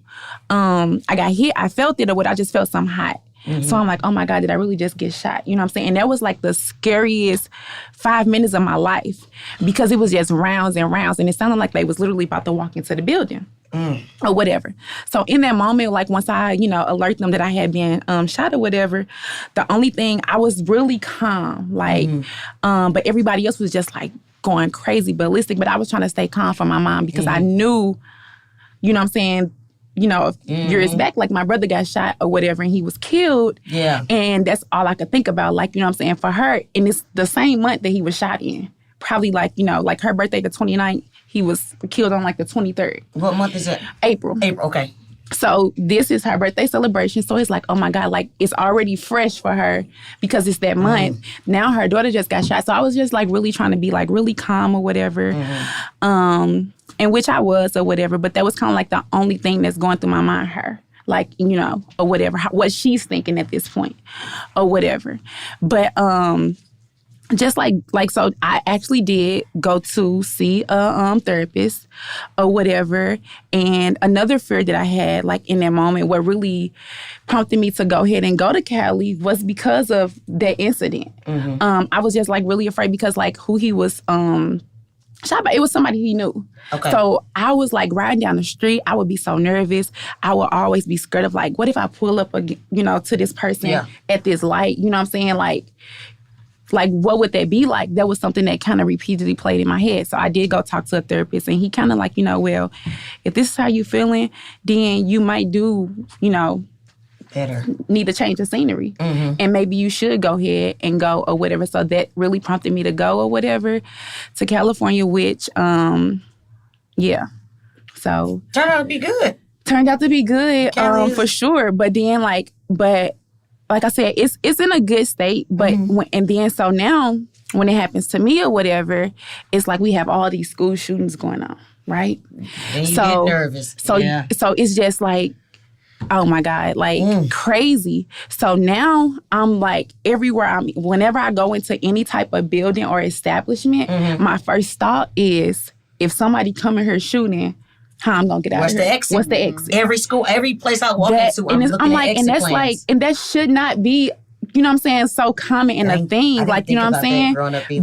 I got hit. I felt it or what? I just felt something hot. So I'm like, oh my God, did I really just get shot? You know what I'm saying? And that was like the scariest 5 minutes of my life because it was just rounds and rounds. And it sounded like they was literally about to walk into the building or whatever. So in that moment, like once I, you know, alert them that I had been shot or whatever, the only thing, I was really calm. Like, but everybody else was just like going crazy, ballistic. But I was trying to stay calm for my mom because I knew, you know what I'm saying, you know, years back, like my brother got shot or whatever and he was killed. Yeah. And that's all I could think about, like, you know what I'm saying, for her. And it's the same month that he was shot in. Probably like, you know, like her birthday, the 29th, he was killed on like the 23rd. What month is it? April, okay. So this is her birthday celebration. So it's like, oh my God, like it's already fresh for her because it's that month. Now her daughter just got shot. So I was just like really trying to be like really calm or whatever. And which I was or whatever, but that was kind of like the only thing that's going through my mind, her. Like, you know, or whatever, what she's thinking at this point or whatever. But just like so I actually did go to see a therapist or whatever. And another fear that I had, like in that moment, what really prompted me to go ahead and go to Cali was because of that incident. I was just like really afraid because like who he was shot by, it was somebody he knew. Okay. So I was like riding down the street, I would be so nervous. I would always be scared of like, what if I pull up, you know, to this person at this light? You know what I'm saying? Like what would that be like? That was something that kind of repeatedly played in my head. So I did go talk to a therapist and he kind of like, you know, well, if this is how you feeling, then you might do, you know, better. Need to change the scenery. And maybe you should go ahead and go or whatever. So that really prompted me to go or whatever to California, which, yeah. So. Turned out to be good. Turned out to be good, for sure. But then like I said, it's in a good state. But and then so now when it happens to me or whatever, it's like we have all these school shootings going on, right? And you get nervous. So it's just like, oh my God, like crazy. So now I'm like everywhere whenever I go into any type of building or establishment, my first thought is if somebody come in here shooting, how I'm gonna get out of here? What's the exit? Every school, every place I walk into, I'm like, and that's plans. Like, and that should not be, you know what I'm saying, so common in a thing. Like, you know what I'm saying?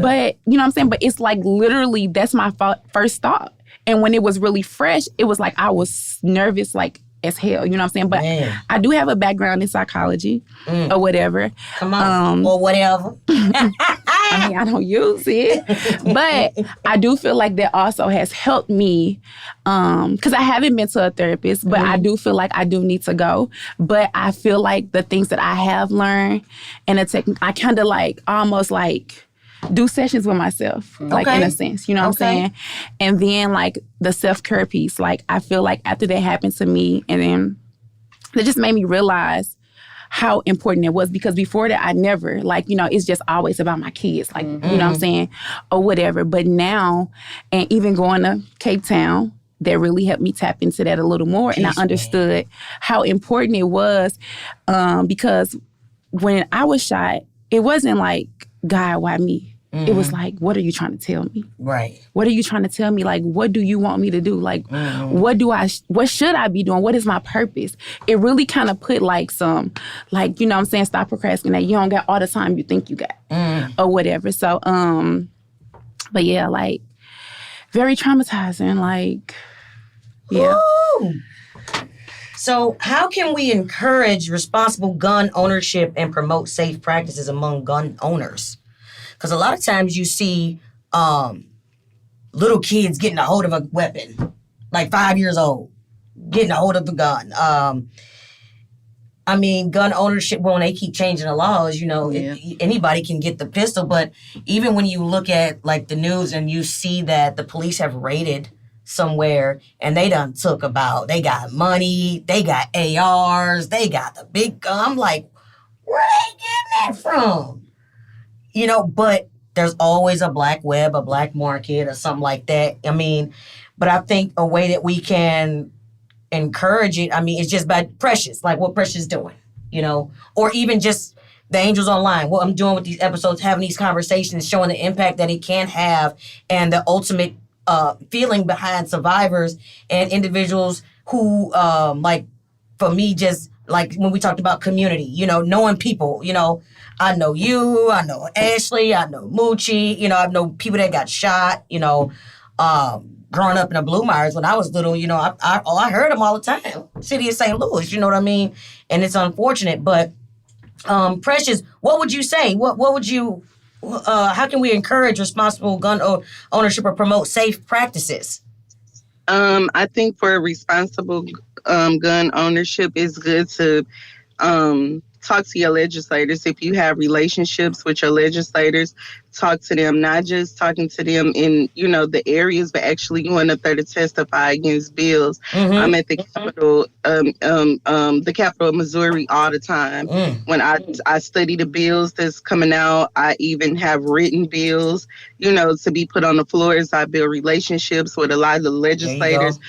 But, you know what I'm saying? But it's like literally, that's my first thought. And when it was really fresh, it was like I was nervous, like, as hell, you know what I'm saying? But I do have a background in psychology or whatever. Come on, or whatever. I mean, I don't use it. But I do feel like that also has helped me because I haven't been to a therapist, but I do feel like I do need to go. But I feel like the things that I have learned and I kind of like almost like do sessions with myself, like in a sense, you know what I'm saying? And then like the self-care piece, like I feel like after that happened to me and then it just made me realize how important it was, because before that I never, like, you know, it's just always about my kids, like, you know what I'm saying, or whatever. But now, and even going to Cape Town, that really helped me tap into that a little more. And I understood how important it was, because when I was shot, it wasn't like, God, why me? It was like, what are you trying to tell me? Right. What are you trying to tell me? Like, what do you want me to do? Like, what should I be doing? What is my purpose? It really kind of put like some, like, you know what I'm saying, stop procrastinating. You don't got all the time you think you got or whatever. So, but yeah, like, very traumatizing. Like, yeah. Woo! So how can we encourage responsible gun ownership and promote safe practices among gun owners? Because a lot of times you see little kids getting a hold of a weapon, like 5 years old, getting a hold of the gun. I mean, gun ownership, when they keep changing the laws, you know, anybody can get the pistol. But even when you look at, like, the news and you see that the police have raided somewhere and they done took about, they got money, they got ARs, they got the big gun. I'm like, where they getting that from? You know, but there's always a black web, a black market or something like that. I mean, but I think a way that we can encourage it, I mean, it's just by Precious, like what Precious is doing, you know, or even just the Angels Online. What I'm doing with these episodes, having these conversations, showing the impact that it can have and the ultimate feeling behind survivors and individuals who, like, for me, just like when we talked about community, you know, knowing people, you know, I know you, I know Ashley, I know Moochie, you know, I know people that got shot, you know, growing up in the Blue Myers when I was little, you know, I heard them all the time. City of St. Louis, you know what I mean? And it's unfortunate, but Precious, what would you say? What would you, how can we encourage responsible gun ownership or promote safe practices? I think for responsible gun ownership, it's good to talk to your legislators. If you have relationships with your legislators, talk to them, not just talking to them in, you know, the areas, but actually going up there to testify against bills. I'm at the Capitol, the capital of Missouri all the time. When I study the bills that's coming out, I even have written bills, you know, to be put on the floors. I build relationships with a lot of the legislators.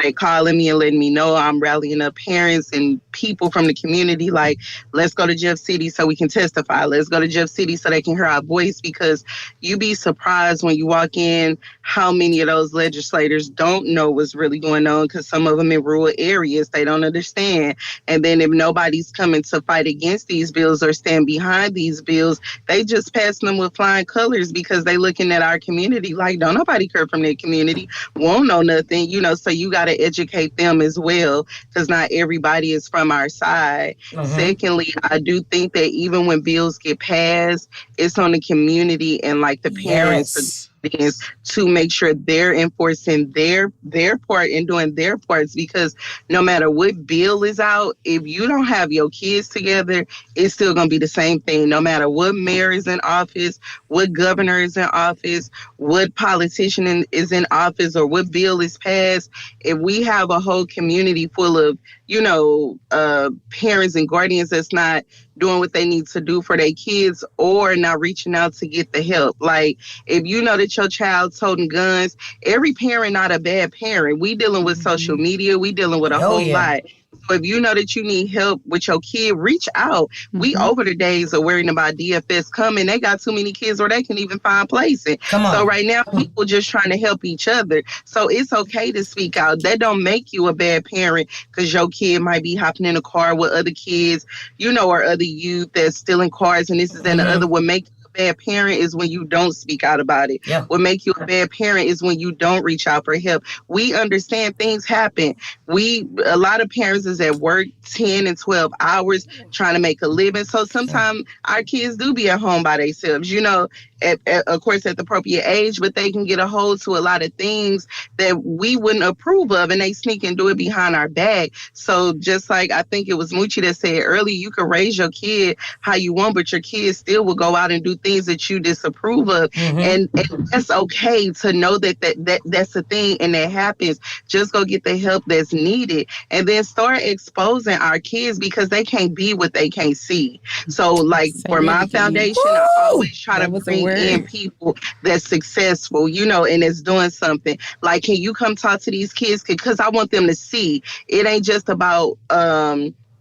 They calling me and letting me know. I'm rallying up parents and people from the community, like, let's go to Jeff City so we can testify. Let's go to Jeff City so they can hear our voice, because you be surprised when you walk in how many of those legislators don't know what's really going on, because some of them in rural areas, they don't understand. And then if nobody's coming to fight against these bills or stand behind these bills, they just pass them with flying colors, because they looking at our community like, don't nobody care from their community, won't know nothing, you know. So you got to educate them as well, because not everybody is from our side. Secondly, I do think that even when bills get passed, it's on the community and like the parents to make sure they're enforcing their part and doing their parts, because no matter what bill is out, if you don't have your kids together, it's still going to be the same thing. No matter what mayor is in office, what governor is in office, what politician is in office, or what bill is passed, if we have a whole community full of, you know, parents and guardians that's not doing what they need to do for their kids or not reaching out to get the help. Like, if you know that your child's holding guns, every parent not a bad parent. We dealing with social media. We dealing with a whole lot. So if you know that you need help with your kid, reach out. We over the days of worrying about DFS coming. They got too many kids where they can even find placing. So right now, people just trying to help each other. So it's okay to speak out. That don't make you a bad parent, because your kid might be hopping in a car with other kids, you know, or other youth that's stealing cars and this is and the other. What make you a bad parent is when you don't speak out about it. What make you a bad parent is when you don't reach out for help. We understand things happen. A lot of parents is at work 10 and 12 hours trying to make a living. So sometimes our kids do be at home by themselves, you know, of course, at the appropriate age, but they can get a hold to a lot of things that we wouldn't approve of, and they sneak and do it behind our back. So just like I think it was Moochie that said earlier, you can raise your kid how you want, but your kid still will go out and do things that you disapprove of. And that's okay to know that's a thing and that happens. Just go get the help that's needed, and then start exposing our kids because they can't be what they can't see. So like for my foundation, I always try to bring in people that's successful, and it's doing something. Like, can you come talk to these kids? Because I want them to see it ain't just about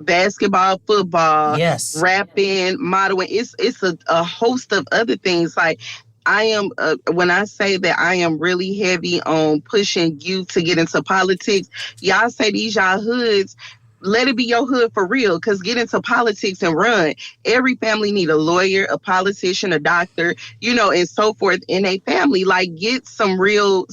basketball, football, rapping, modeling. It's a host of other things. Like, I am, when I say that I am really heavy on pushing youth to get into politics, y'all say these y'all hoods, let it be your hood for real, because get into politics and run. Every family need a lawyer, a politician, a doctor, and so forth in a family. Like, get some real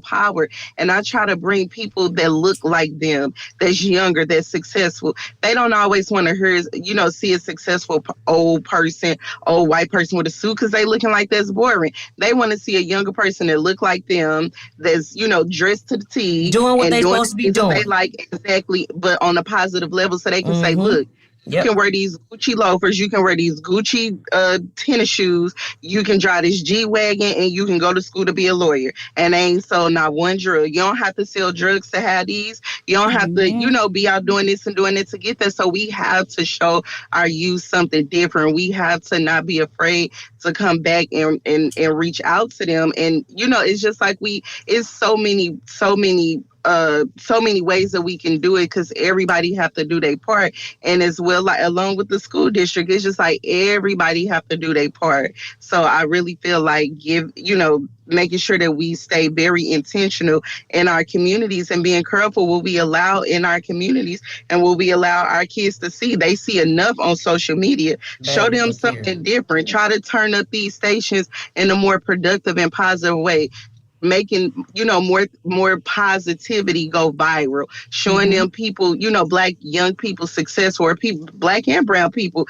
power. And I try to bring people that look like them, that's younger, that's successful. They don't always want to hear, see a successful old white person with a suit, because they looking like that's boring. They want to see a younger person that look like them, that's, dressed to the T. Doing what they supposed to be doing. They like, exactly, but on a positive level, so they can say, look, you can wear these Gucci loafers, you can wear these Gucci tennis shoes, you can drive this G-Wagon, and you can go to school to be a lawyer. And ain't sold not one drug. You don't have to sell drugs to have these. You don't have to, be out doing this and doing it to get that. So we have to show our youth something different. We have to not be afraid to come back and reach out to them. And, it's just like it's so many ways that we can do it, because everybody have to do their part. And as well, like along with the school district, it's just like everybody have to do their part. So I really feel like making sure that we stay very intentional in our communities and being careful what we allow in our communities and what we allow our kids to see. They see enough on social media. Show them something different. Try to turn up these stations in a more productive and positive way. Making, more positivity go viral, showing them people, Black young people successful, or people, Black and brown people,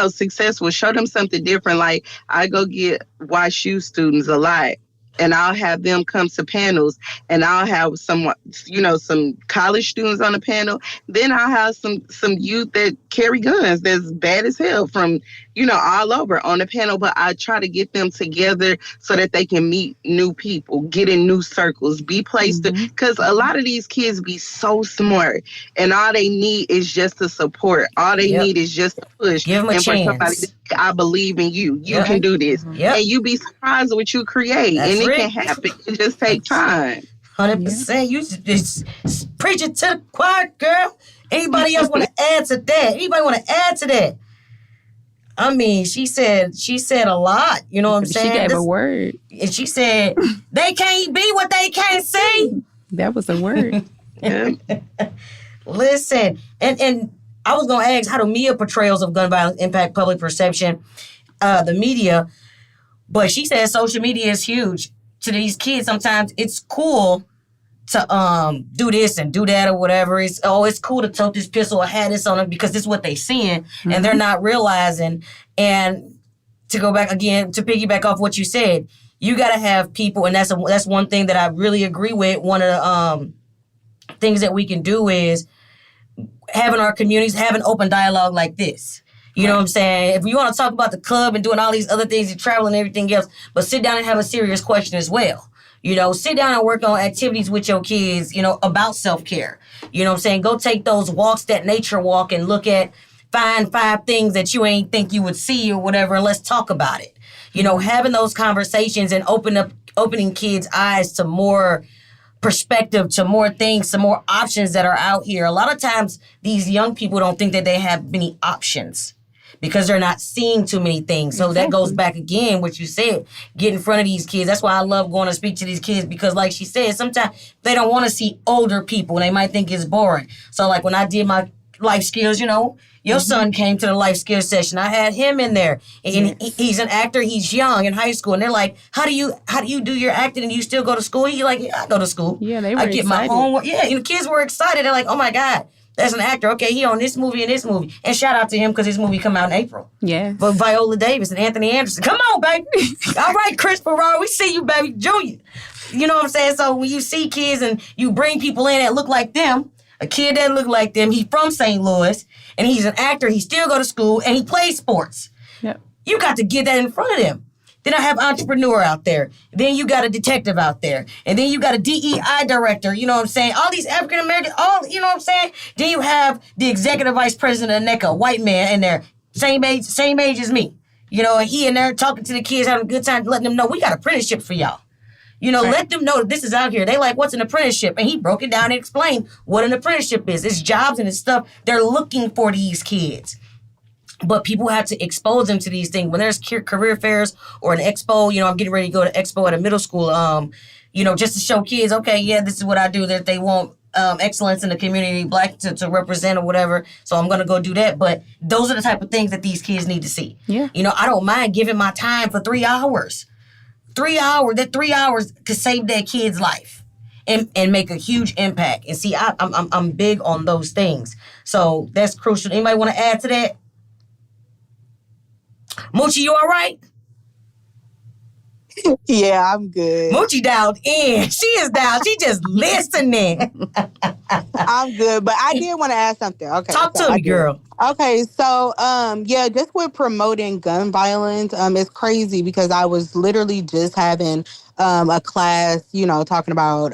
successful. Show them something different. Like, I go get YSU students a lot, and I'll have them come to panels, and I'll have some college students on the panel. Then I'll have some youth that carry guns that's bad as hell from, all over on the panel. But I try to get them together so that they can meet new people, get in new circles, be placed. Because a lot of these kids be so smart, and all they need is just the support. All they need is just a push. Give them a chance. For somebody to say, I believe in you. You can do this. And you be surprised at what you create. That's and it can happen. It just takes time. 100%. You just preach it to the choir, girl. Anybody else want to add to that? Anybody want to add to that? I mean, she said a lot. You know what I'm saying? She gave a word. And she said, they can't be what they can't see. That was a word. Listen, and I was going to ask, how do media portrayals of gun violence impact public perception, the media? But she said social media is huge. To these kids, sometimes it's cool to do this and do that or whatever. It's cool to tote this pistol or have this on them because this is what they seeing, and they're not realizing. And to go back again, to piggyback off what you said, you got to have people, and that's one thing that I really agree with. One of the things that we can do is having our communities have an open dialogue like this. You know what I'm saying? If you want to talk about the club and doing all these other things, you're traveling and everything else, but sit down and have a serious question as well. Sit down and work on activities with your kids, about self-care. You know what I'm saying? Go take those walks, that nature walk, and find 5 things that you ain't think you would see or whatever, and let's talk about it. Having those conversations and opening kids' eyes to more perspective, to more things, some more options that are out here. A lot of times, these young people don't think that they have many options because they're not seeing too many things. So that goes back again, what you said, get in front of these kids. That's why I love going to speak to these kids, because like she said, sometimes they don't want to see older people and they might think it's boring. So like when I did my life skills, your son came to the life skills session. I had him in there, and he's an actor. He's young in high school, and they're like, "How do you do your acting? And you still go to school?" He's like, "Yeah, I go to school. Yeah, they were I get excited. my homework." Yeah, kids were excited. They're like, "Oh my God, That's an actor. Okay, he on this movie and this movie. And shout out to him because his movie come out in April. Yes. But Viola Davis and Anthony Anderson. Come on, baby. All right, Chris Ferraro, we see you, baby. Junior. You know what I'm saying? So when you see kids and you bring people in that look like them, a kid that look like them, he's from St. Louis, and he's an actor, he still go to school, and he plays sports. Yep. You got to get that in front of them. Then I have entrepreneur out there. Then you got a detective out there. And then you got a DEI director, you know what I'm saying? All these African Americans, you know what I'm saying? Then you have the executive vice president of NECA, white man in there, same age as me. You know, and he in there talking to the kids, having a good time, letting them know we got apprenticeship for y'all. You know, let them know that this is out here. They like, what's an apprenticeship? And he broke it down and explained what an apprenticeship is. It's jobs and it's stuff they're looking for these kids. But people have to expose them to these things. When there's career fairs or an expo, you know, I'm getting ready to go to expo at a middle school, you know, just to show kids, okay, yeah, this is what I do. That they want excellence in the community, black to represent or whatever. So I'm going to go do that. But those are the type of things that these kids need to see. Yeah. You know, I don't mind giving my time for 3 hours. 3 hours, that 3 hours could save that kid's life and make a huge impact. And see, I'm big on those things. So that's crucial. Anybody want to add to that? Moochie, you all right? Yeah, I'm good. Moochie dialed in. She is down. She just listening. I'm good, but I did want to add something. Okay, Talk to me, girl. Okay, so yeah, just with promoting gun violence, it's crazy because I was literally just having a class, you know, talking about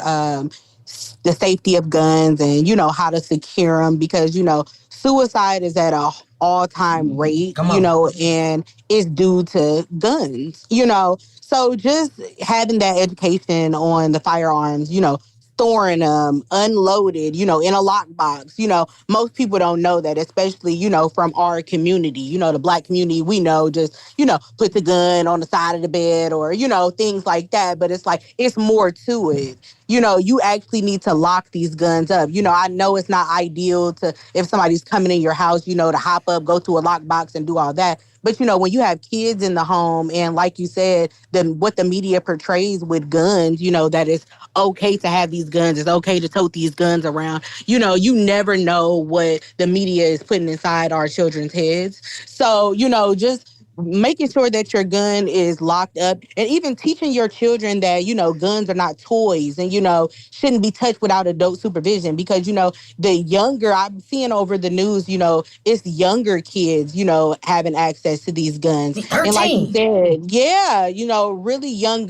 the safety of guns and, you know, how to secure them because, you know, suicide is at a all-time rate, you know, and it's due to guns, you know. So just having that education on the firearms, you know, storing them unloaded, you know, in a lockbox. You know, most people don't know that, especially, you know, from our community, you know, the Black community, we know just, you know, put the gun on the side of the bed or, you know, things like that. But it's like, it's more to it. You know, you actually need to lock these guns up. You know, I know it's not ideal to, if somebody's coming in your house, you know, to hop up, go to a lockbox and do all that. But, you know, when you have kids in the home and like you said, then what the media portrays with guns, you know, that it's okay to have these guns, it's okay to tote these guns around. You know, you never know what the media is putting inside our children's heads. So, you know, just making sure that your gun is locked up and even teaching your children that, you know, guns are not toys and, you know, shouldn't be touched without adult supervision because, you know, the younger I'm seeing over the news, you know, it's younger kids, you know, having access to these guns. 13. And like you said, yeah, you know, really young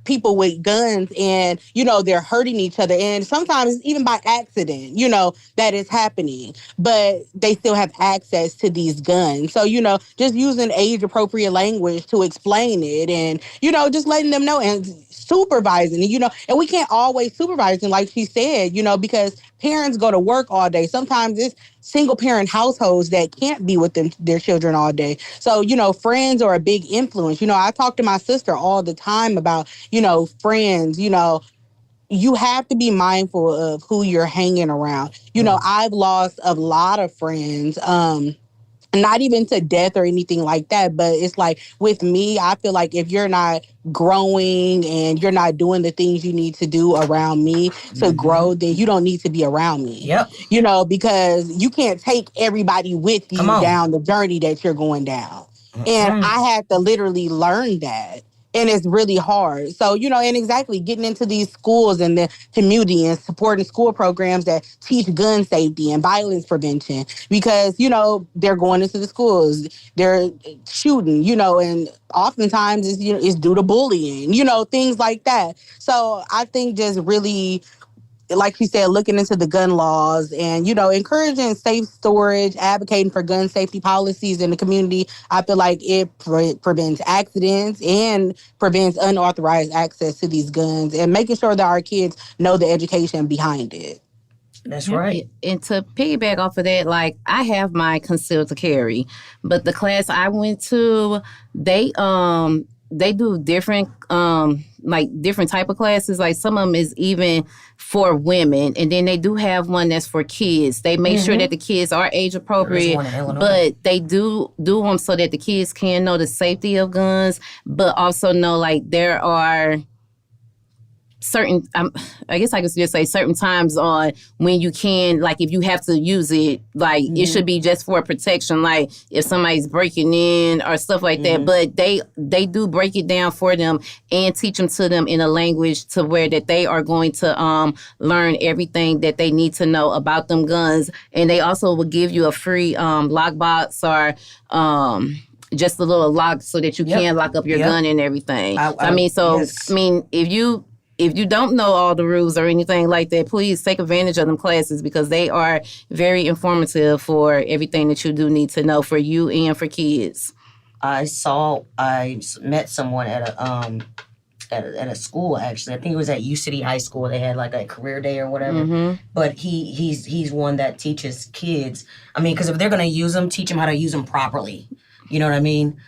people with guns and, you know, they're hurting each other. And sometimes even by accident, you know, that is happening, but they still have access to these guns. So, you know, just using age-appropriate language to explain it and, you know, just letting them know and supervising, you know, and we can't always supervise them, like she said, you know, because parents go to work all day. Sometimes it's single-parent households that can't be with their children all day. So, you know, friends are a big influence. You know, I talk to my sister all the time about, you know, friends, you know, you have to be mindful of who you're hanging around. You know, I've lost a lot of friends, not even to death or anything like that, but it's like with me, I feel like if you're not growing and you're not doing the things you need to do around me to grow, then you don't need to be around me. Yep. You know, because you can't take everybody with you down the journey that you're going down. And I had to literally learn that. And it's really hard. So, you know, and exactly getting into these schools and the community and supporting school programs that teach gun safety and violence prevention because, you know, they're going into the schools, they're shooting, you know, and oftentimes it's, you know, it's due to bullying, you know, things like that. So I think just really, like you said, looking into the gun laws and, you know, encouraging safe storage, advocating for gun safety policies in the community. I feel like it prevents accidents and prevents unauthorized access to these guns and making sure that our kids know the education behind it. That's right. And to piggyback off of that, like I have my concealed to carry, but the class I went to, they do different like different type of classes. Like some of them is even for women, and then they do have one that's for kids. They make sure that the kids are age appropriate, but they do them so that the kids can know the safety of guns, but also know like there are certain, I guess I could just say certain times on when you can, like if you have to use it, like it should be just for protection, like if somebody's breaking in or stuff like that. But they do break it down for them and teach them to them in a language to where that they are going to learn everything that they need to know about them guns. And they also will give you a free lockbox or just a little lock so that you can lock up your gun and everything. If you don't know all the rules or anything like that, please take advantage of them classes because they are very informative for everything that you do need to know for you and for kids. I met someone at a school, actually. I think it was at U City High School. They had like a career day or whatever. But he's one that teaches kids. I mean, because if they're going to use them, teach them how to use them properly. You know what I mean?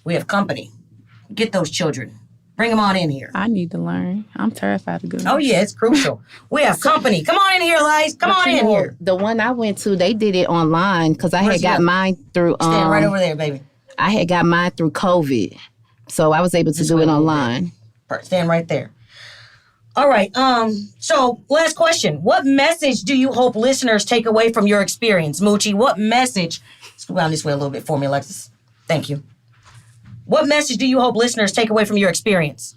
We have company. Get those children. Bring them on in here. I need to learn. I'm terrified of guns. Oh, yeah, it's crucial. We have company. Come on in here, Liz. Come on in here. The one I went to, they did it online because I had got mine through... Stand right over there, baby. I had got mine through COVID. So I was able to do it online. Stand right there. All right. So, last question. What message do you hope listeners take away from your experience? Moochie, what message... Scoot down this way a little bit for me, Alexis. Thank you. What message do you hope listeners take away from your experience?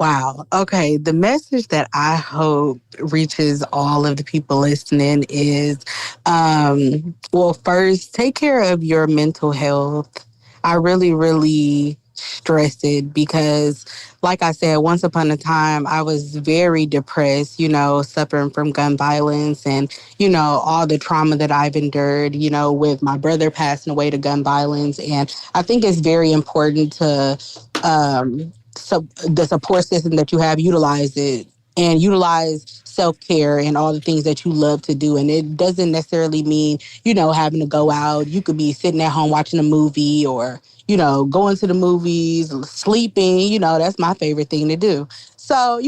Wow. Okay. The message that I hope reaches all of the people listening is, first, take care of your mental health. I really, really stress it because, like I said, once upon a time, I was very depressed, suffering from gun violence and, all the trauma that I've endured, with my brother passing away to gun violence. And I think it's very important to the support system that you have, utilize it and utilize self-care and all the things that you love to do. And it doesn't necessarily mean, having to go out. You could be sitting at home watching a movie or, going to the movies, sleeping, that's my favorite thing to do. So,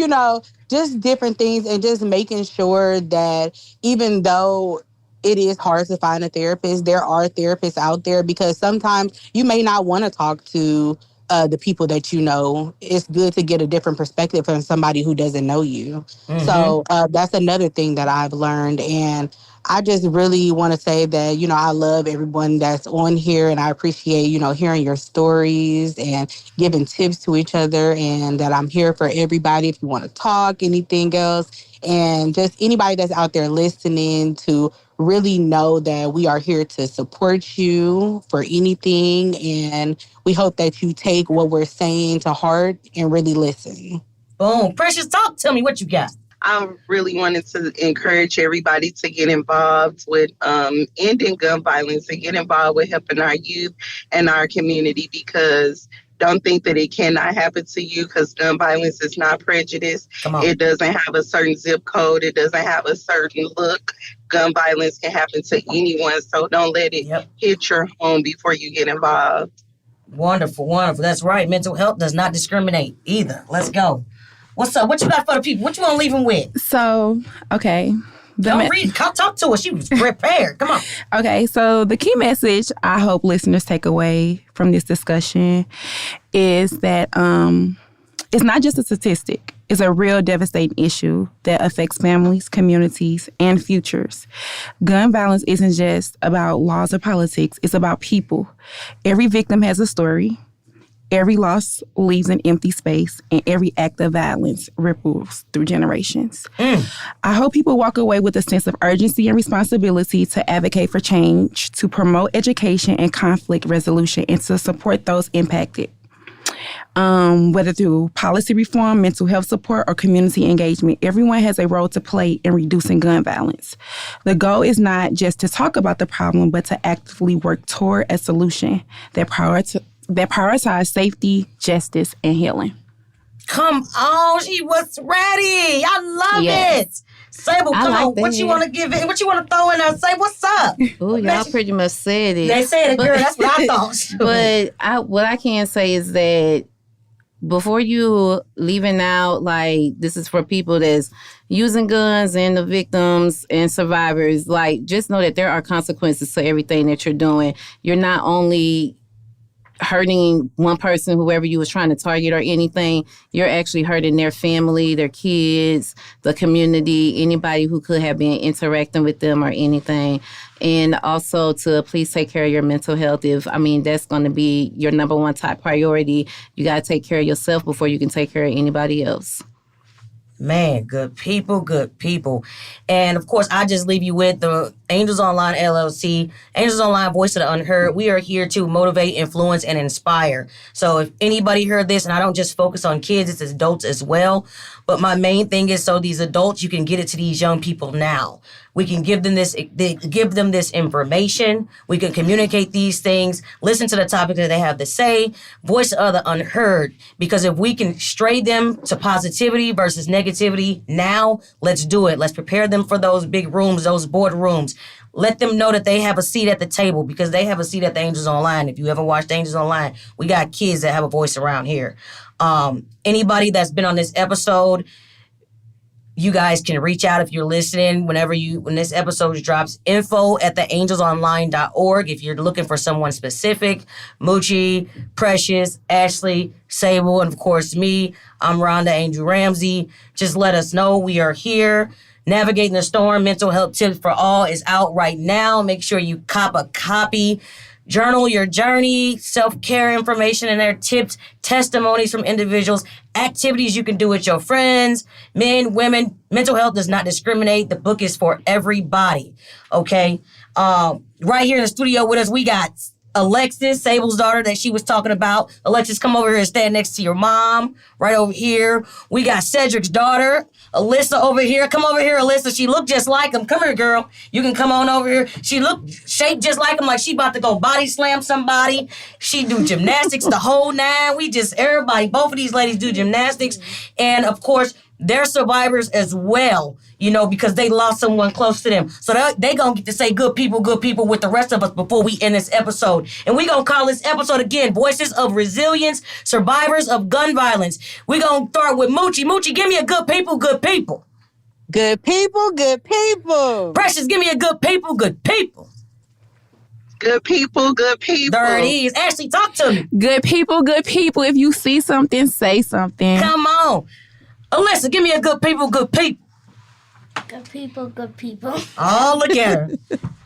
just different things and just making sure that even though it is hard to find a therapist, there are therapists out there because sometimes you may not want to talk to the people that you know. It's good to get a different perspective from somebody who doesn't know you. So that's another thing that I've learned. And I just really want to say that, I love everyone that's on here and I appreciate, hearing your stories and giving tips to each other and that I'm here for everybody if you want to talk, anything else. And just anybody that's out there listening to really know that we are here to support you for anything. And we hope that you take what we're saying to heart and really listen. Boom. Precious, talk. Tell me what you got. I really wanted to encourage everybody to get involved with ending gun violence and get involved with helping our youth and our community because don't think that it cannot happen to you because gun violence is not prejudice. It doesn't have a certain zip code. It doesn't have a certain look. Gun violence can happen to anyone, so don't let it hit your home before you get involved. Wonderful, wonderful. That's right. Mental health does not discriminate either. Let's go. What's up? What you got for the people? What you want to leave them with? So, okay. Don't read. Talk to her. She was prepared. Come on. Okay, so the key message I hope listeners take away from this discussion is that it's not just a statistic. It's a real devastating issue that affects families, communities, and futures. Gun violence isn't just about laws or politics. It's about people. Every victim has a story. Every loss leaves an empty space, and every act of violence ripples through generations. I hope people walk away with a sense of urgency and responsibility to advocate for change, to promote education and conflict resolution, and to support those impacted. Whether through policy reform, mental health support, or community engagement, everyone has a role to play in reducing gun violence. The goal is not just to talk about the problem, but to actively work toward a solution that prioritize safety, justice, and healing. Come on, she was ready. I love it. Sable, come on. What you want to give it? What you want to throw in there? Say what's up. Oh, y'all pretty much said it. They said it, girl. That's what I thought. But what I can say is that before you leaving out, like, this is for people that's using guns and the victims and survivors, like, just know that there are consequences to everything that you're doing. You're not only hurting one person, whoever you was trying to target or anything, you're actually hurting their family, their kids, the community, anybody who could have been interacting with them or anything. And also to please take care of your mental health. That's going to be your number one top priority. You got to take care of yourself before you can take care of anybody else. Man, good people, good people. And of course, I just leave you with the Angels Online LLC, Angels Online Voice of the Unheard. We are here to motivate, influence, and inspire. So if anybody heard this, and I don't just focus on kids, it's adults as well. But my main thing is so these adults, you can get it to these young people now. We can give them this information. We can communicate these things, listen to the topic that they have to say, voice of the unheard. Because if we can stray them to positivity versus negativity now, let's do it. Let's prepare them for those big rooms, those board rooms. Let them know that they have a seat at the table because they have a seat at the Angels Online. If you ever watched Angels Online, we got kids that have a voice around here. Anybody that's been on this episode, you guys can reach out if you're listening when this episode drops. info@theangelsonline.org if you're looking for someone specific. Moochie, Precious, Ashley, Sable, and of course me. I'm Rhonda Angel Ramsey. Just let us know. We are here. Navigating the Storm, Mental Health Tips for All is out right now. Make sure you cop a copy. Journal your journey, self-care information and their tips, testimonies from individuals, activities you can do with your friends, men, women. Mental health does not discriminate. The book is for everybody, okay? Right here in the studio with us, we got Alexis, Sable's daughter that she was talking about. Alexis, come over here and stand next to your mom, right over here. We got Cedric's daughter, Alyssa, over here. Come over here, Alyssa. She looked just like him. Come here, girl. You can come on over here. She looked shaped just like him, like she about to go body slam somebody. She do gymnastics the whole nine. Everybody, both of these ladies do gymnastics. And of course, they're survivors as well, because they lost someone close to them. So they going to get to say good people with the rest of us before we end this episode. And we going to call this episode again, Voices of Resilience, Survivors of Gun Violence. We going to start with Moochie. Moochie, give me a good people, good people. Good people, good people. Precious, give me a good people, good people. Good people, good people. There it is. Ashley, talk to me. Good people, good people. If you see something, say something. Come on. Alyssa, give me a good people, good people. Good people, good people. Oh, look at her.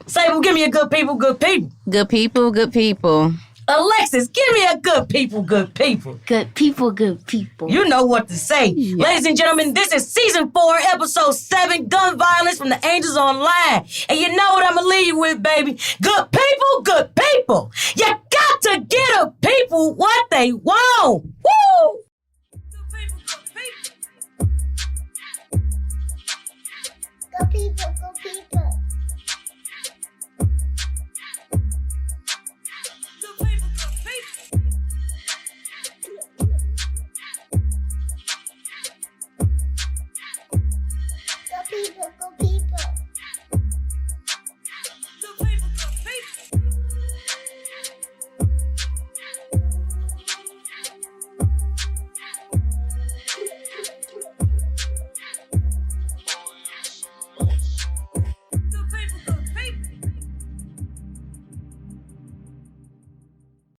Sable, give me a good people, good people. Good people, good people. Alexis, give me a good people, good people. Good people, good people. You know what to say. Yes. Ladies and gentlemen, this is Season 4, Episode 7, Gun Violence from the Angels Online. And you know what I'm going to leave you with, baby? Good people, good people. You got to get a people what they want. Woo! Good people, good people.